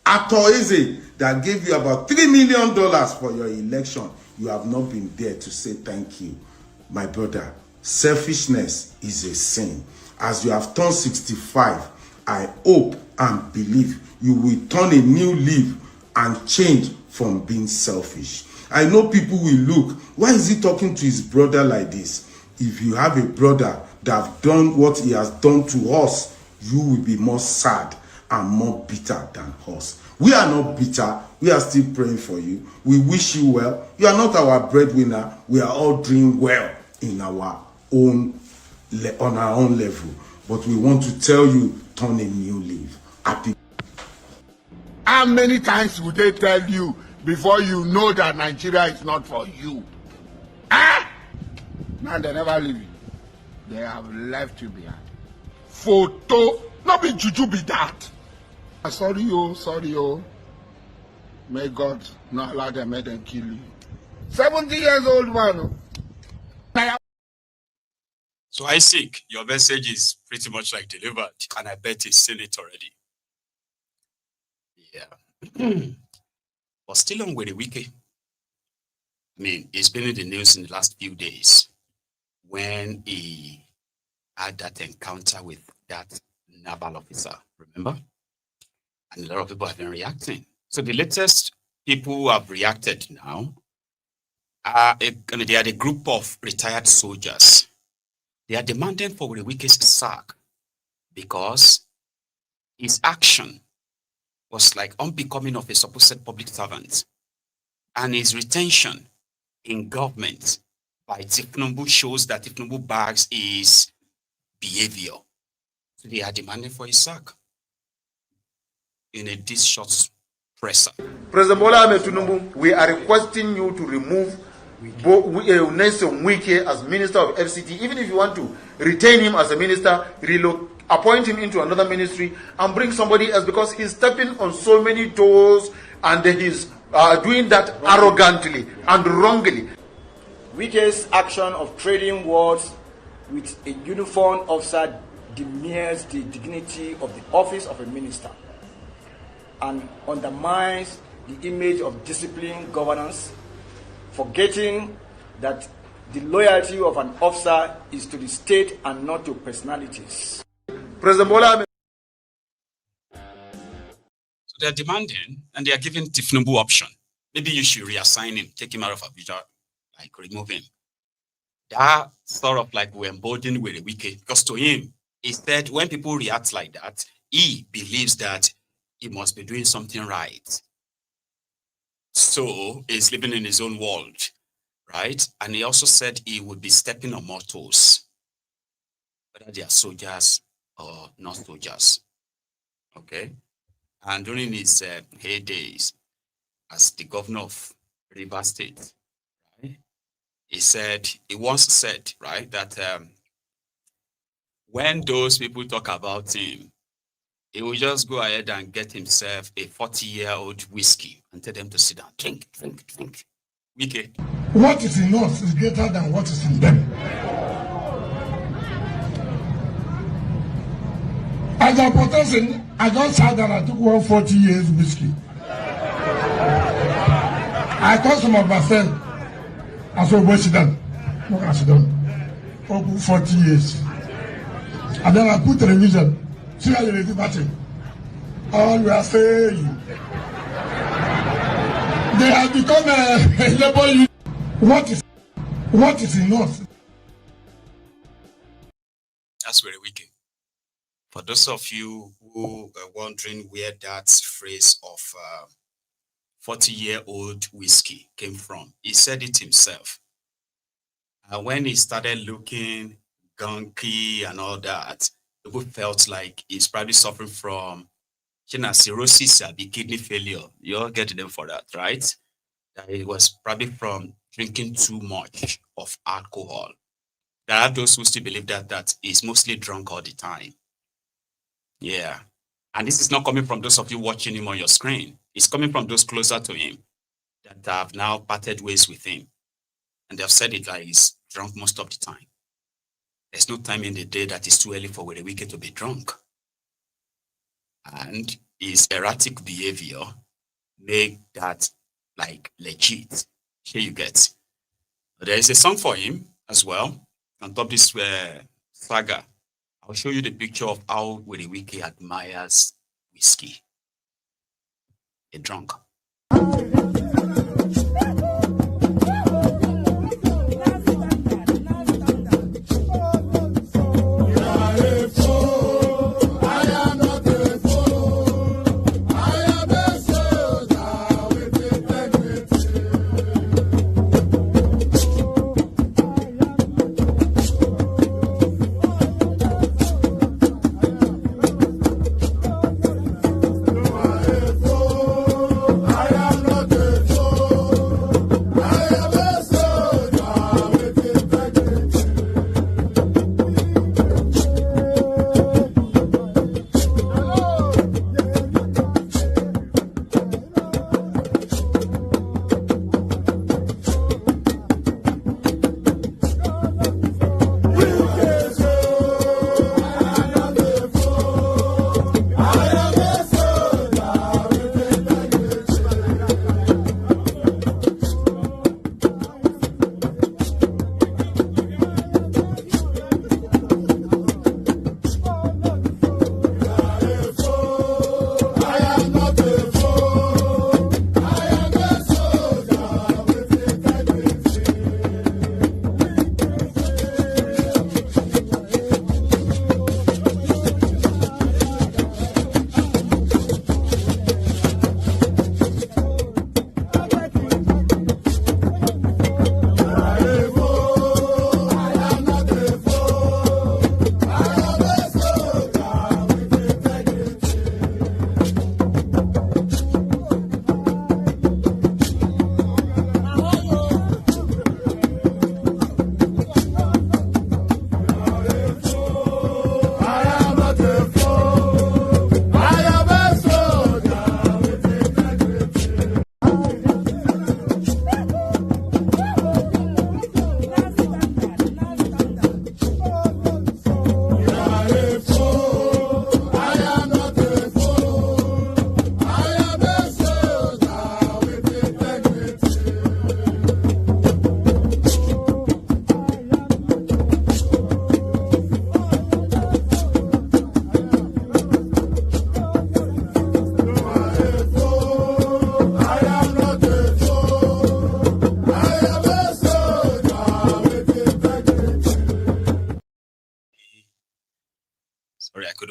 Atoeze, that gave you about $3 million for your election, you have not been there to say thank you. My brother, selfishness is a sin. As you have turned 65, I hope and believe you will turn a new leaf and change from being selfish. I know people will look, why is he talking to his brother like this? If you have a brother that have done what he has done to us, you will be more sad and more bitter than us. We are not bitter. We are still praying for you. We wish you well. You are not our breadwinner. We are all doing well in our own on our own level. But we want to tell you, turn a new leaf. Happy. How many times would they tell you before you know that Nigeria is not for you? Ah! Now they never leave you. They have left you behind. Photo, not be juju be that. Sorry, oh. May God not allow them, make them kill you. 70 years old man. So Isaac, your message is pretty much like delivered, and I bet he's seen it already. Yeah. But still on Werey Wike. I mean, it's been in the news in the last few days when he had that encounter with that naval officer, remember? And a lot of people have been reacting. So the latest people who have reacted now are they are a group of retired soldiers. They are demanding for Werey Wike's sack because his action was like unbecoming of a supposed public servant, and his retention in government by Dachomo shows that Dachomo bags his behavior. So they are demanding for his sack in a this short presser. President Bola Ahmed Tinubu, we are requesting you to remove Nelson Wike as Minister of FCT. Even if you want to retain him as a minister, appoint him into another ministry and bring somebody else, because he's stepping on so many toes and he's doing that arrogantly and wrongly. Wike's action of trading words with a uniformed officer demeans the dignity of the office of a minister and undermines the image of disciplined governance, forgetting that the loyalty of an officer is to the state and not to personalities. President Bola. So they are demanding, and they are giving Dachomo option. Maybe you should reassign him, take him out of Abuja, like remove him. That sort of like we embolden Werey Wike, because to him, he said when people react like that, he believes that he must be doing something right. So he's living in his own world, right? And he also said he would be stepping on more toes, whether they are soldiers or not soldiers. Okay? And during his heydays as the governor of Rivers State, right, he once said, right, that when those people talk about him, he will just go ahead and get himself a 40-year-old whiskey and tell them to sit down. Drink. Wike. What is in us is greater than what is in them. As a protestant, I just said that I took 140 years whiskey. I told some of myself, I said, what's it done? What has it done? For 40 years. And then I put television. See how you do that. All we are saying, they have become a labor union. What is in us? That's very wicked. For those of you who are wondering where that phrase of 40-year-old whiskey came from, he said it himself. When he started looking gunky and all that, people felt like he's probably suffering from cirrhosis, kidney failure. You all get them for that, right? That it was probably from drinking too much of alcohol. There are those who still believe that he's mostly drunk all the time. Yeah. And this is not coming from those of you watching him on your screen. It's coming from those closer to him that have now parted ways with him. And they've said it like he's drunk most of the time. There's no time in the day that it's too early for Werey Wike to be drunk. And his erratic behavior made that like legit. Here you get. There is a song for him as well. On top of this saga, I'll show you the picture of how Werey Wike admires whiskey. A drunk.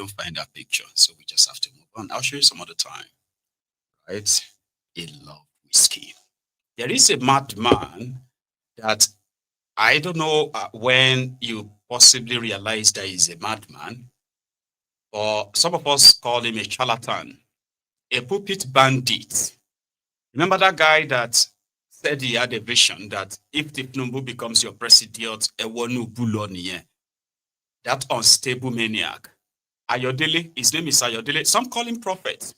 couldn't find that picture, so we just have to move on. I'll show you some other time. Right? He loved whiskey. There is a madman that I don't know when you possibly realize that he's a madman, or some of us call him a charlatan, a pulpit bandit. Remember that guy that said he had a vision that if Tinubu becomes your president, that unstable maniac. Ayodele, his name is Ayodele. Some call him prophet.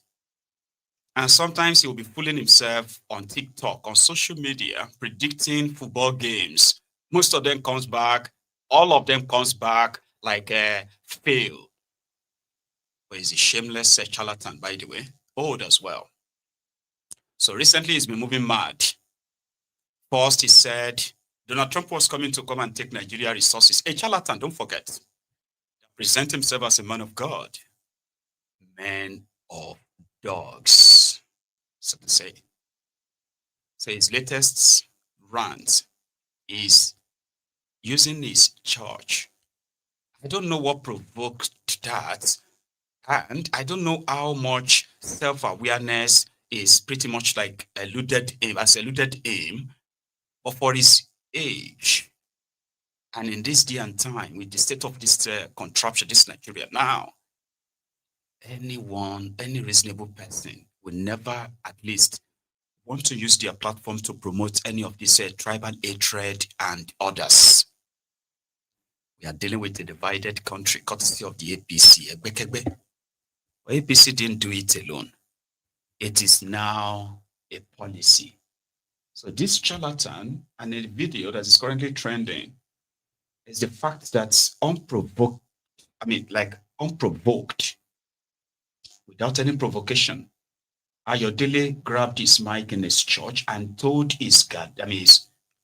And sometimes he'll be fooling himself on TikTok, on social media, predicting football games. Most of them comes back, all of them comes back like a fail. But he's a shameless charlatan, by the way, old as well. So recently he's been moving mad. First he said Donald Trump was coming to come and take Nigeria resources. A charlatan, don't forget. Present himself as a man of God. Man of dogs, so to say. So his latest rant is using his church. I don't know what provoked that, and I don't know how much self-awareness is pretty much like eluded aim, but for his age, and in this day and time, with the state of this contraption, this Nigeria now, anyone, any reasonable person will never at least want to use their platform to promote any of this tribal hatred and others. We are dealing with a divided country, courtesy of the APC. But APC didn't do it alone. It is now a policy. So this charlatan and a video that is currently trending is the fact that unprovoked, without any provocation, Ayodele grabbed his mic in his church and told his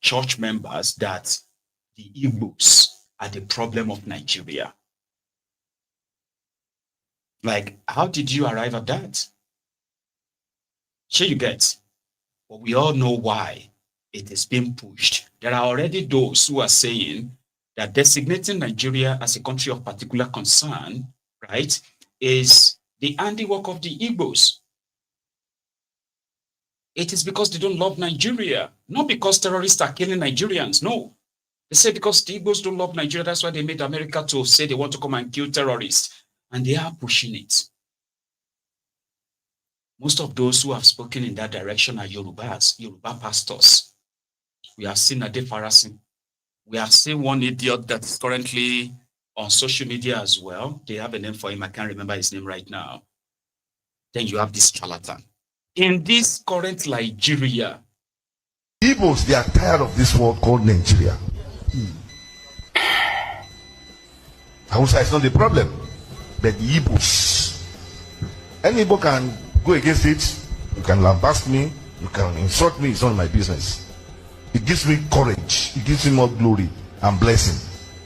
church members that the Igbos are the problem of Nigeria. Like, how did you arrive at that? Sure you get. But we all know why it is being pushed. There are already those who are saying that designating Nigeria as a country of particular concern, right, is the handiwork of the Igbos. It is because they don't love Nigeria, not because terrorists are killing Nigerians. No. They say because the Igbos don't love Nigeria, that's why they made America to say they want to come and kill terrorists. And they are pushing it. Most of those who have spoken in that direction are Yoruba pastors. We have seen Ade Farasin. We have seen one idiot that's currently on social media as well. They have a name for him. I can't remember his name right now. Then you have this charlatan. In this current Nigeria, Igbos, they are tired of this world called Nigeria. Hausa is not the problem, but the Igbos. Any Igbo can go against it. You can lambast me, you can insult me, it's not my business. It gives me courage, it gives me more glory and blessing.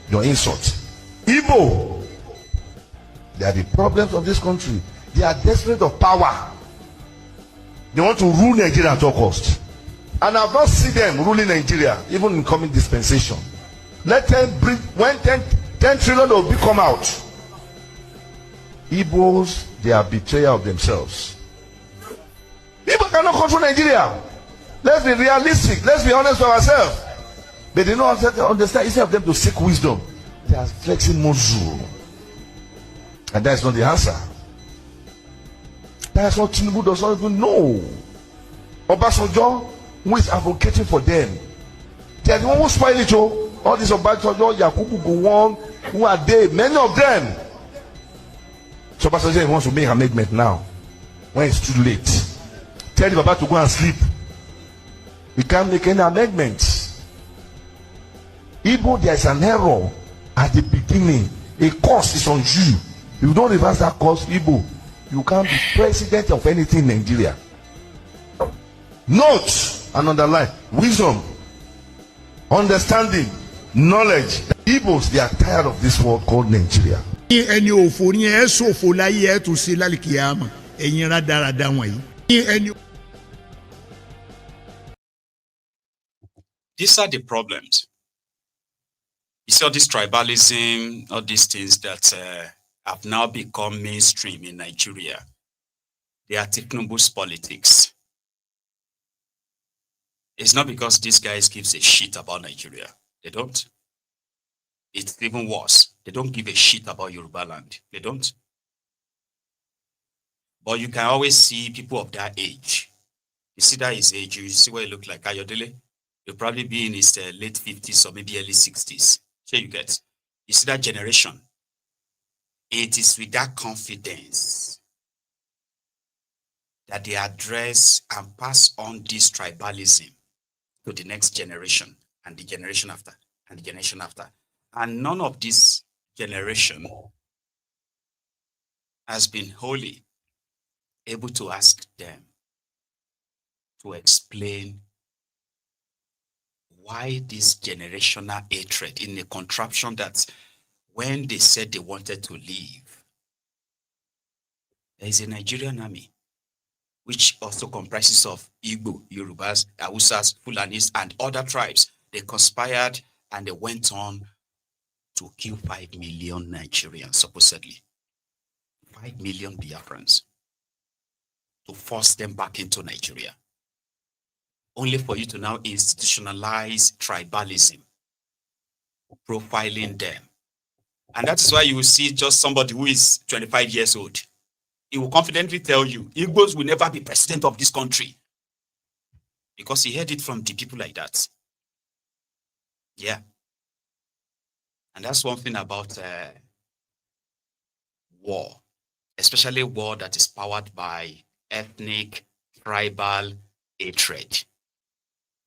Your insult. Igbo, they are the problems of this country. They are desperate of power. They want to rule Nigeria at all costs. And I've not seen them ruling Nigeria, even in coming dispensation. Let them bring, when 10 trillion will come out. Igbos, they are betrayal of themselves. People cannot control Nigeria. Let's be realistic. Let's be honest with ourselves. But they don't understand. Instead of them to seek wisdom, they are flexing muscle. And that's not the answer. That's what Tinubu does not even know. Obasanjo, who is advocating for them, they are the one who spoil it. All these Obasanjo, Yakubu Gowon, who are they? Many of them. So Obasanjo wants to make an amendment now, when it's too late. Tell the Baba to go and sleep. We can't make any amendments. Igbo, there is an error at the beginning. A course is on you. If you don't reverse that course, Igbo, you can't be president of anything in Nigeria. Note and underline wisdom, understanding, knowledge. Igbos, they are tired of this world called Nigeria. These are the problems. You see all this tribalism, all these things that have now become mainstream in Nigeria. They are Tinubu's politics. It's not because these guys gives a shit about Nigeria. They don't. It's even worse. They don't give a shit about Yoruba land. They don't. But you can always see people of that age. You see that his age, you see what he look like. Ayodele, he'll probably be in his late 50s or maybe early 60s. So you get. You see that generation. It is with that confidence that they address and pass on this tribalism to the next generation and the generation after and the generation after. And none of this generation has been wholly able to ask them to explain why this generational hatred in a contraption that when they said they wanted to leave, there is a Nigerian army which also comprises of Igbo, Yorubas, Hausas, Fulanis, and other tribes. They conspired and they went on to kill 5 million Nigerians, supposedly. 5 million Biafrans. To force them back into Nigeria. Only for you to now institutionalize tribalism, profiling them. And that is why you will see just somebody who is 25 years old. He will confidently tell you, Igbos will never be president of this country. Because he heard it from the people like that. Yeah. And that's one thing about war. Especially war that is powered by ethnic, tribal hatred.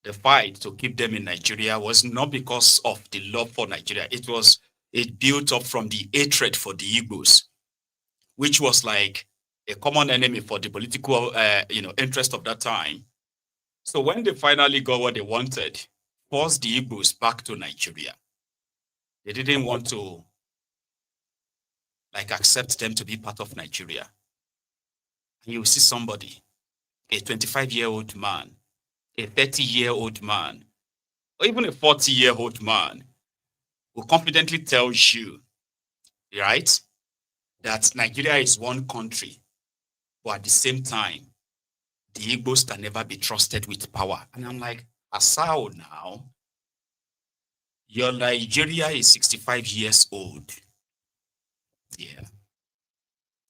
The fight to keep them in Nigeria was not because of the love for Nigeria. It built up from the hatred for the Igbos, which was like a common enemy for the political interest of that time. So when they finally got what they wanted, forced the Igbos back to Nigeria, they didn't want to accept them to be part of Nigeria. And you see somebody, a 25-year-old man, a 30-year-old man, or even a 40-year-old man, who confidently tells you, right, that Nigeria is one country, but at the same time, the Igbos can never be trusted with power. And I'm like, Asao now, your Nigeria is 65 years old. Yeah.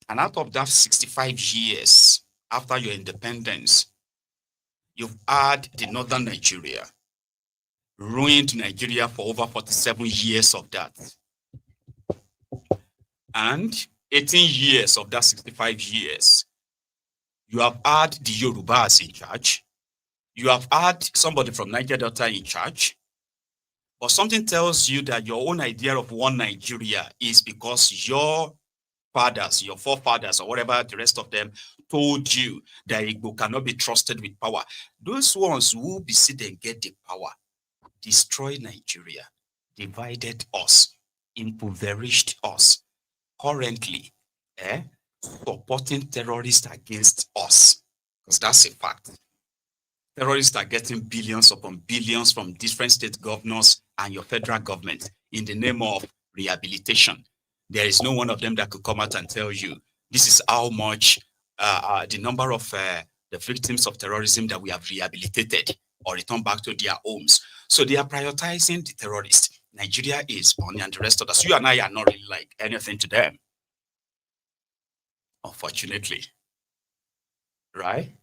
And out of that 65 years after your independence, you've had the northern Nigeria, ruined Nigeria for over 47 years of that. And 18 years of that 65 years, you have had the Yorubas in charge. You have had somebody from Niger Delta in charge. But something tells you that your own idea of one Nigeria is because your fathers, your forefathers, or whatever the rest of them told you that Igbo cannot be trusted with power. Those ones who be sitting and get the power, destroyed Nigeria, divided us, impoverished us. Currently, supporting terrorists against us, because that's a fact. Terrorists are getting billions upon billions from different state governors and your federal government in the name of rehabilitation. There is no one of them that could come out and tell you, this is how much the number of the victims of terrorism that we have rehabilitated or returned back to their homes. So they are prioritizing the terrorists. Nigeria is on and the rest of us. You and I are not really like anything to them. Unfortunately. Right?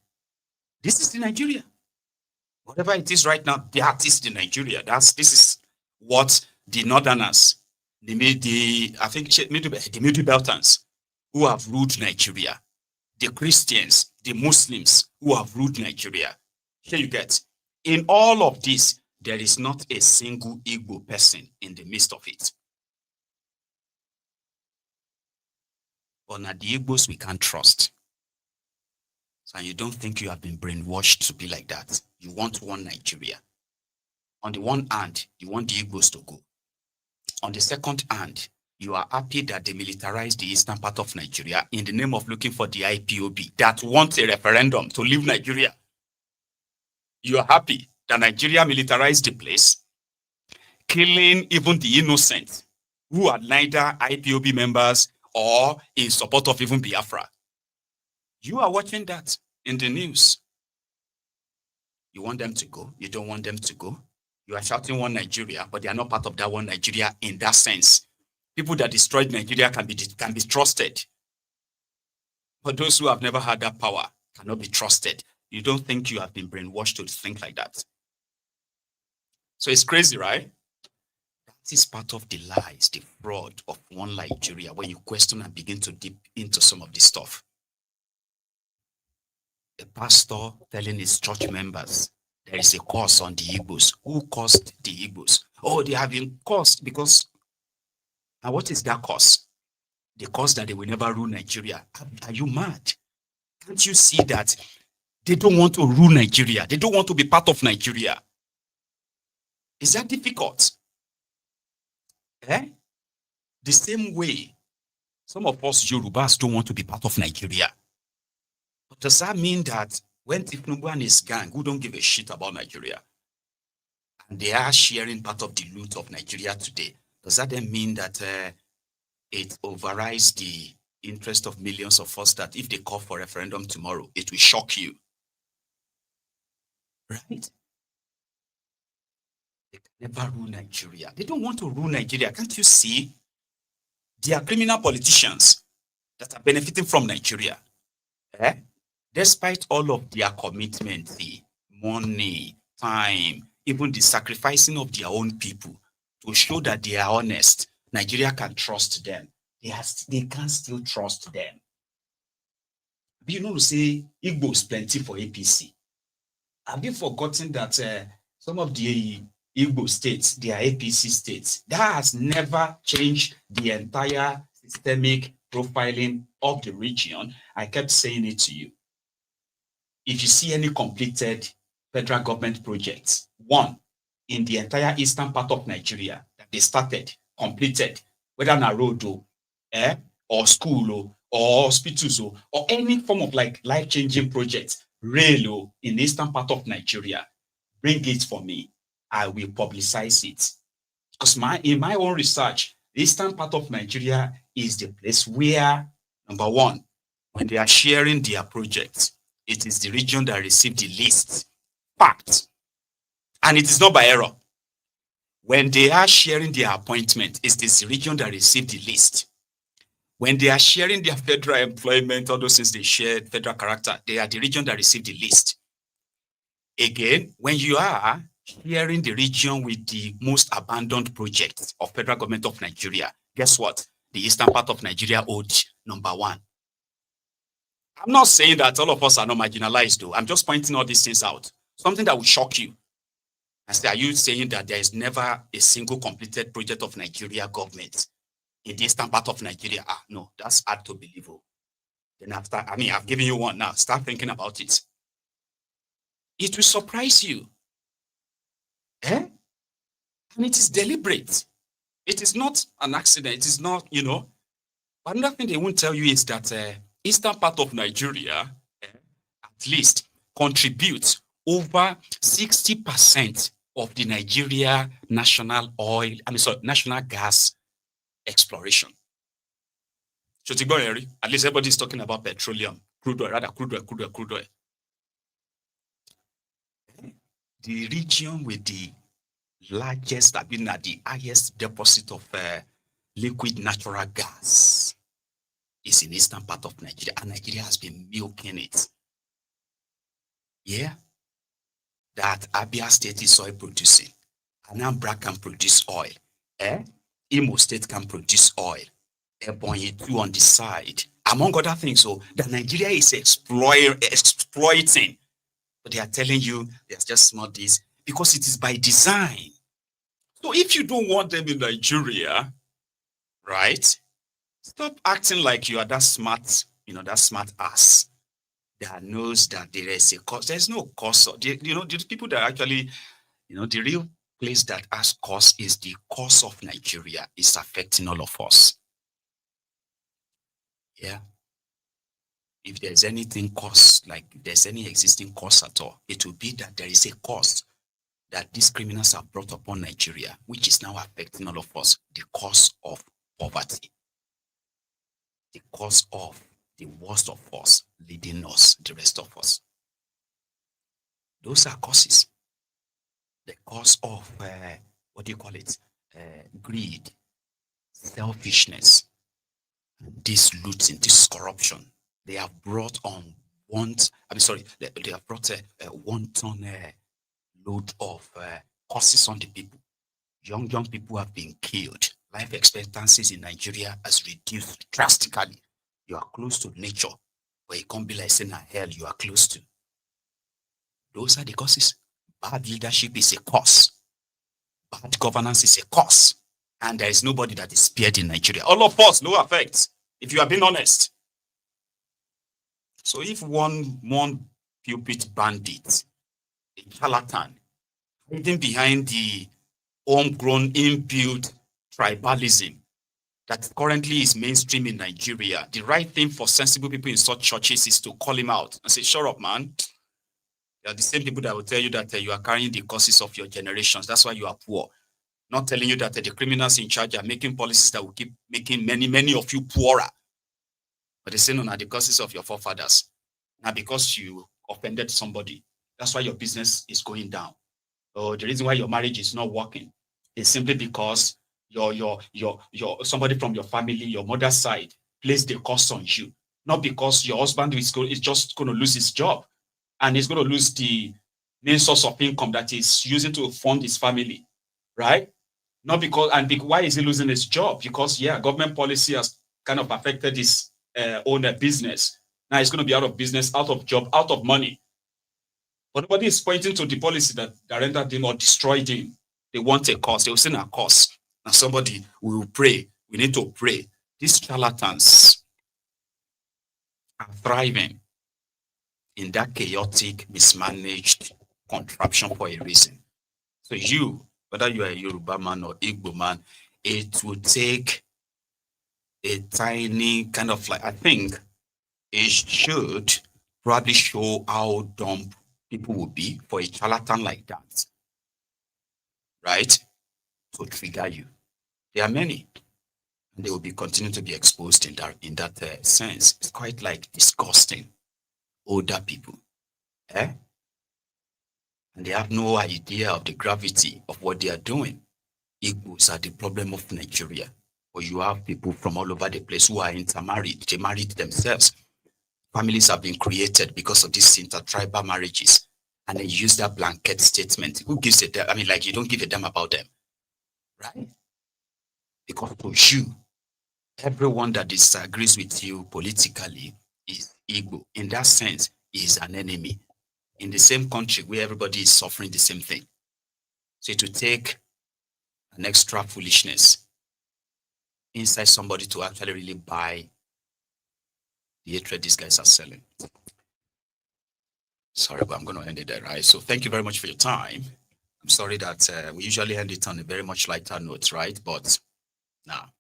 This is the Nigeria. Whatever it is right now, that is the Nigeria. This is what the Northerners, the Middle Beltans who have ruled Nigeria, the Christians, the Muslims who have ruled Nigeria. Here you get. In all of this, there is not a single Igbo person in the midst of it. But now the Igbos we can't trust. So you don't think you have been brainwashed to be like that. You want one Nigeria. On the one hand, you want the Igbos to go. On the second hand, you are happy that they militarized the eastern part of Nigeria in the name of looking for the IPOB that wants a referendum to leave Nigeria. You are happy that Nigeria militarized the place, killing even the innocent who are neither IPOB members or in support of even Biafra. You are watching that in the news. You want them to go. You don't want them to go. You are shouting one Nigeria, but they are not part of that one Nigeria in that sense. People that destroyed Nigeria can be trusted. But those who have never had that power cannot be trusted. You don't think you have been brainwashed to think like that. So it's crazy, right? That is part of the lies, the fraud of one Nigeria, when you question and begin to dip into some of this stuff. A pastor telling his church members, there is a curse on the Igbos. Who caused the Igbos? Oh, they have been cursed because, and what is that curse? The curse that they will never rule Nigeria. Are you mad? Can't you see that they don't want to rule Nigeria? They don't want to be part of Nigeria. Is that difficult? Eh? The same way, some of us Yorubas don't want to be part of Nigeria. But does that mean that when Tinubu and his gang, who don't give a shit about Nigeria, and they are sharing part of the loot of Nigeria today, does that then mean that it overrides the interest of millions of us, that if they call for referendum tomorrow, it will shock you? Right? They can never rule Nigeria. They don't want to rule Nigeria. Can't you see? They are criminal politicians that are benefiting from Nigeria. Eh? Despite all of their commitment, the money, time, even the sacrificing of their own people to show that they are honest, Nigeria can trust them. They can still trust them. But you know to say Igbos plenty for APC. Have you forgotten that some of the Igbo states, they are APC states? That has never changed the entire systemic profiling of the region. I kept saying it to you. If you see any completed federal government projects, one, in the entire eastern part of Nigeria that they started, completed, whether na road or school or hospitals or any form of like life-changing project, rail in the eastern part of Nigeria, bring it for me. I will publicize it. Because in my own research, the eastern part of Nigeria is the place where, number one, when they are sharing their projects, it is the region that received the least. Fact. And it is not by error. When they are sharing their appointment, it is the region that received the least. When they are sharing their federal employment, although since they shared federal character, they are the region that received the least. Again, when you are sharing the region with the most abandoned projects of federal government of Nigeria, guess what? The eastern part of Nigeria owed number one. I'm not saying that all of us are not marginalized, though. I'm just pointing all these things out. Something that will shock you. I say, are you saying that there is never a single completed project of Nigeria government in the eastern part of Nigeria? No, that's hard to believe. Then after, I've given you one now. Start thinking about it. It will surprise you. And it is deliberate. It is not an accident. It is not, But another thing they won't tell you is that eastern part of Nigeria, at least, contributes over 60% of the Nigeria national national gas exploration. At least everybody is talking about petroleum, crude oil. The region with the largest, the highest deposit of liquid natural gas is in eastern part of Nigeria, and Nigeria has been milking it. Yeah, that Abia State is oil producing, Anambra can produce oil, Imo State can produce oil, Ebonyi too on the side, among other things. So that Nigeria is exploiting, but they are telling you there's just not this because it is by design. So if you don't want them in Nigeria, right? Stop acting like you are that smart, that smart ass that knows that there is a cause. There's no cause. The people that actually, the real place that has cause is the cause of Nigeria is affecting all of us. Yeah. If there's anything cause, like there's any existing cause at all, it will be that there is a cause that these criminals have brought upon Nigeria, which is now affecting all of us, the cause of poverty. the cause of the worst of us leading us, the rest of us. Those are causes. The cause of, greed, selfishness, this looting, this corruption. They have brought on they have brought a wanton load of causes on the people. Young people have been killed. Life expectancies in Nigeria has reduced drastically. You are close to nature, but it can't be like saying hell you are close to. Those are the causes. Bad leadership is a cause. Bad governance is a cause. And there is nobody that is spared in Nigeria. All of us, no effect, if you are being honest. So if one pulpit bandit, a charlatan, hiding behind the homegrown inbuilt tribalism that currently is mainstream in Nigeria, the right thing for sensible people in such churches is to call him out and say, shut up, man. They are the same people that will tell you that you are carrying the causes of your generations. That's why you are poor. Not telling you that the criminals in charge are making policies that will keep making many of you poorer. But they say, no, the causes of your forefathers. Now, because you offended somebody, that's why your business is going down. Or the reason why your marriage is not working is simply because your somebody from your family, your mother's side, placed the curse on you. Not because your husband is just going to lose his job and he's going to lose the main source of income that he's using to fund his family, right? Not because, why is he losing his job? Because, government policy has kind of affected his own business. Now he's going to be out of business, out of job, out of money. But nobody is pointing to the policy that rendered him or destroyed him. They want a cause. They will send a cause. Now somebody will pray. We need to pray. These charlatans are thriving in that chaotic, mismanaged contraption for a reason. So you, whether you are a Yoruba man or Igbo man, it will take a tiny kind of I think it should probably show how dumb people will be for a charlatan like that, right? To trigger you. There are many, and they will be continuing to be exposed in that sense. It's quite disgusting. Older people, and they have no idea of the gravity of what they are doing. Igbos are the problem of Nigeria. Or you have people from all over the place who are intermarried. They married themselves. Families have been created because of these intertribal marriages. And they use that blanket statement. Who gives a damn? I mean, you don't give a damn about them. Right? Because to you, everyone that disagrees with you politically is Igbo. In that sense, is an enemy. In the same country where everybody is suffering the same thing. So it will take an extra foolishness inside somebody to actually really buy the hatred these guys are selling. Sorry, but I'm going to end it there, right? So thank you very much for your time. I'm sorry that we usually end it on a very much lighter note, right? But now,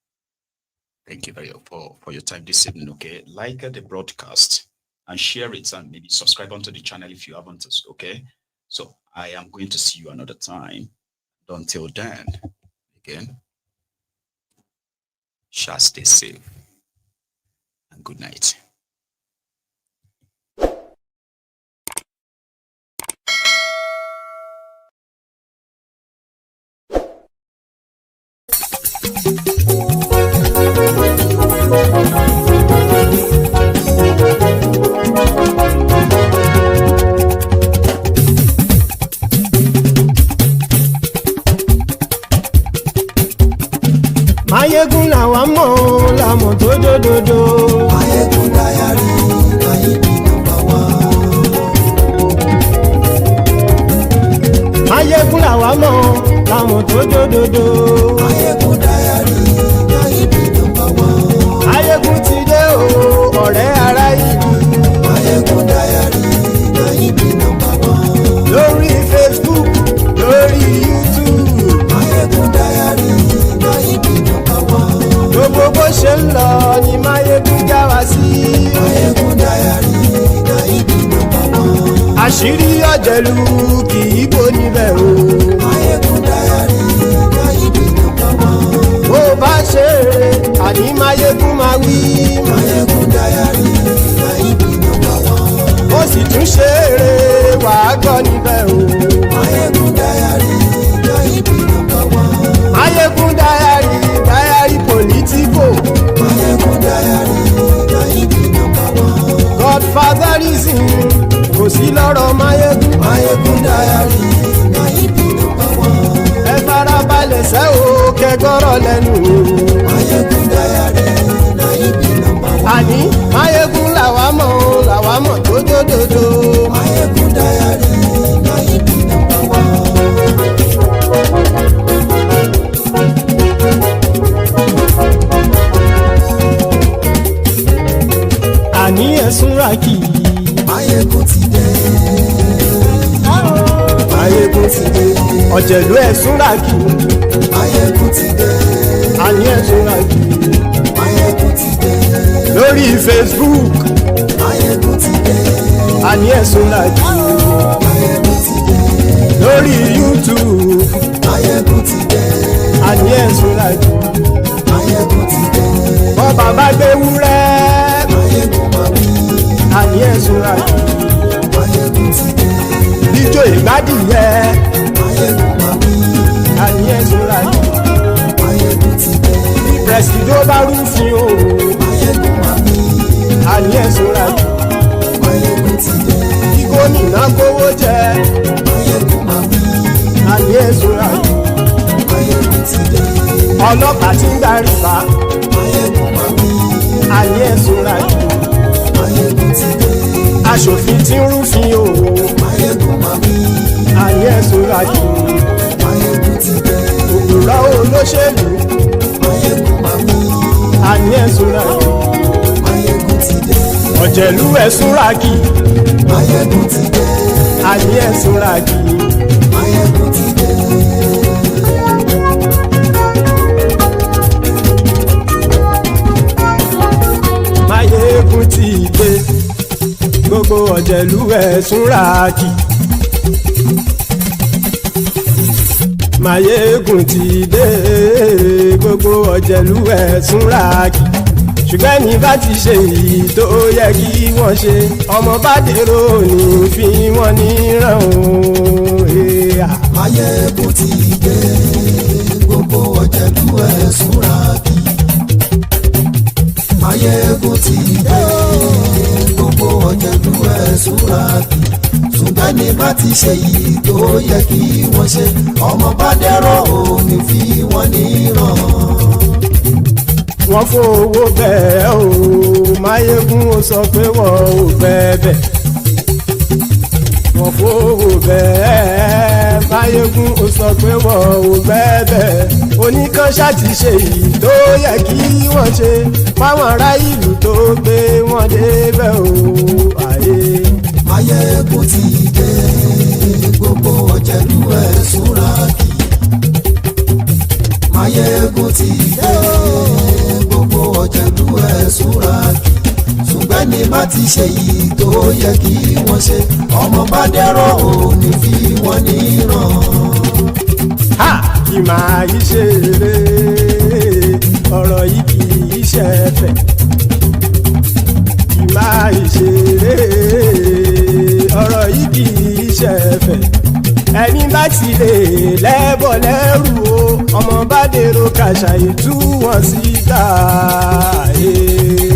thank you very much for your time this evening, okay? Like the broadcast and share it and maybe subscribe onto the channel if you haven't, okay? So I am going to see you another time. Until then, again, shall stay safe and good night. Mayegun làwa mọ̀ làmọ̀ tó dòdòdò. Mayegun dayari Nayibi #1. Mayegun làwa mọ̀ làmọ̀ tó dòdòdò. Mayegun dayari Nayibi #1. Mayegun ti dé o ọ̀rẹ́ ará ìlú. Mayegun dayari Nayibi #1. Lórí Facebook, lórí YouTube. Mayegun dayari Nayibi #1. Gbogbo bó ṣe ń lọ ni Mayegun já wa sí. Mayegun dayari Nayibi #1. Àṣírí ọ̀jẹ̀lú kì í bò níbẹ̀ o. Mayegun dayari Nayibi #1. Bó bá ṣe eré àní Mayegun máa wí. àtúnṣe rere wàá gbọ́ níbẹ̀ o. Máyégún Diary Nayibi #1. Máyégún Diary politico. Máyégún Diary Nayibi #1. Godfatherism kò sí lọ́rọ̀ Máyégún. Máyégún Diary Nayibi #1. Ẹ farabalẹ̀ sẹ́ o kẹgọ́rọ̀ lẹ́nu o. Máyégún Diary Nayibi #1. Àní Máyégún làwa mọ̀ tó dòdòdò. Máyégún Diary Nayibi #1. Àní ẹ̀sùn rákì. Máyégún ti dé. Máyégún ti dé. Ọ̀jẹ̀lú ẹ̀sùn rákì. Máyégún ti dé. Àní ẹ̀sùn rákì. Máyégún ti dé. Lórí Facebook. Máyégún ti dé. Àní ẹ̀sùn rákì. Máyégún ti dé. Lórí YouTube. Máyégún ti dé. Àní ẹ̀sùn rákì. Máyégún ti dé. Bọ́ bàbá gbé wúrẹ́. Máyégún máa wí. Àní ẹ̀sùn rákì. Máyégún ti dé. Ijó ìgbádìyẹ. Máyégún máa wí. Àní ẹ̀sùn rákì. Máyégún ti dé. Presido bá rúfin o. Máyégún máa wí. Àní ẹ̀sùn rákì. Máyégún ti dé. Kí gómìnà kówó jẹ. Máyégún máa wí. Àní ẹ̀sùn rákì. Máyégún ti dé. Ọlọ́pàá tí ń gba rìbá. Máyégún máa wí. Àní ẹ̀sùn rákì. Máyégún ti dé. Aṣòfin tí ń rúfin o. Máyégún máa wí. Àní ẹ̀sùn rákì. Máyégún ti dé. Òpùrọ́ olóṣèlú. Máyégún máa wí. Àní ẹ̀sùn rákì. Máyégún ti dé. Ọ̀jẹ̀lú ẹ̀sùn rákì. Máyégún ti dé. Àní ẹ̀sùn rákì. Máyégún ti dé. Máyégún ti dé. Gbogbo ọ̀jẹ̀lú ẹ̀sùn rákì. Máyégún ti dé. Gbogbo ọ̀jẹ̀lú ẹ̀sùn rákì. Ṣùgbọ́n ní bá ti ṣe èyí tó yẹ kí wọ́n ṣe, ọmọ bá dèrò ní fi wọ́n níran o. Máyégún ti dé. Gbogbo ọ̀jẹ̀lú ẹ̀sùn rákì. Máyégún ti dé. Gbogbo ọ̀jẹ̀lú ẹ̀sùn rákì. Ṣùgbọ́n ní bá ti ṣe èyí tó yẹ kí wọ́n ṣe, ọmọ bá dèrò ní fi wọ́n níran. Wọ́n fowó bẹ́ẹ̀ o. Máyégún ó sọ pé wọ́n ò bẹ́ẹ̀. Wọ́n fowó bẹ́ẹ̀. Máyégún ó sọ pé wọ́n ò bẹ́ẹ̀. Oníkan ṣáàtì ṣe èyí tó yẹ kí wọ́n ṣe fáwọn ará ìlú tó gbé wọn débẹ̀ o. Ayé. Máyégún ti dé. Gbogbo ọ̀jẹ̀lú ẹ̀sùn rákì. Máyégún ti dé. Gbogbo ọ̀jẹ̀lú ẹ̀sùn rákì. Ṣùgbọ́n ní bá ti ṣe yìí tó yẹ kí wọ́n ṣe, ọmọ bá dẹ́rọ̀ ò ní fi wọ́n níran. Kì máa yí ṣeré, ọ̀rọ̀ yìí kì í ṣẹ̀fẹ̀. Kì máa yí ṣeré, ọ̀rọ̀ yìí kì í ṣẹ̀fẹ̀. Ẹni bá ti lè lẹ́bọ̀ lẹ́rù o, ọmọ bá dèrò kàṣàyè tú wọn síta.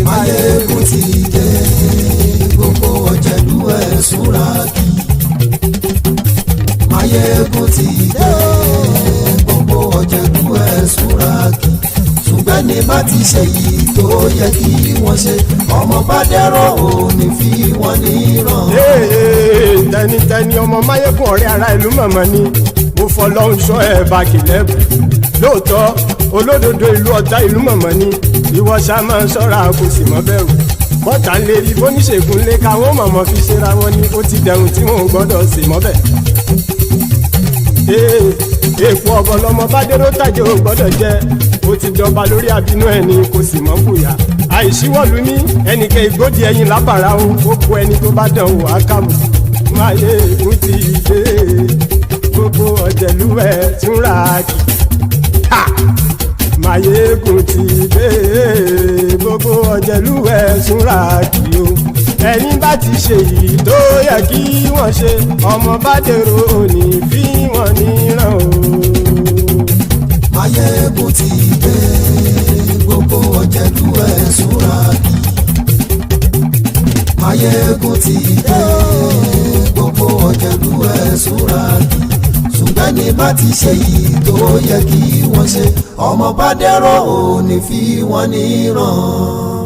Máyégún ti dé. Gbogbo ọ̀jẹ̀lú ẹ̀sùn rákì. Máyégún ti dé. Gbogbo ọ̀jẹ̀lú ẹ̀sùn rákì. Ṣùgbọ́n ní bá ti ṣe yìí tó yẹ kí wọ́n ṣe, ọmọ bá dẹ́rọ̀ ò ní fi wọ́n níran. Tẹnitẹni ọmọ Máyégún ọ̀rẹ́ ara ìlú mọ̀mọ́ ni mo fọlọ́hún ṣọ́ ẹ̀ bá kìlẹ́bù. Lóòótọ́ olódodo ìlú ọ̀tá ìlú mọ̀mọ́ ni ìwọ ṣá máa ń ṣọ́ra kò sì mọ́ bẹ̀rù. Bọ́tà ń lè rí bóníṣègùn lé káwọn mọ̀mọ́ fi ṣera wọn ni ó ti dẹrùn tí wọn ò gbọ́dọ̀ sì mọ́ bẹ̀. Èèpo ọ̀bọ lọmọ bá dérò tàjẹ́ ò gbọ́dọ̀ jẹ́, ó ti jọba lórí àbínú ẹni kò sì mọ́ fòyà. Àìsíwọ́lu ní ẹnìkẹ́ ìgbódì ẹyin lábàrá o, ó kó ẹni tó bá dán o àkàmù. Máyégún ti dé. Gbogbo ọ̀jẹ̀lú ẹ̀sùn rákì. Máyégún ti dé. Gbogbo ọ̀jẹ̀lú ẹ̀sùn rákì o. ẹ̀yin bá ti ṣe èyí tó yẹ kí wọ́n ṣe ọmọ bá dèrò òní fi wọ́n níran o. Máyégún ti dé gbogbo ọ̀jẹ̀lú ẹ̀ súnra kí. Máyégún ti dé gbogbo ọ̀jẹ̀lú ẹ̀ súnra kí. Ṣùgbọ́n ní bá ti ṣe yìí tó yẹ kí wọ́n ṣe ọmọ bá dèrò òní fi wọ́n níran.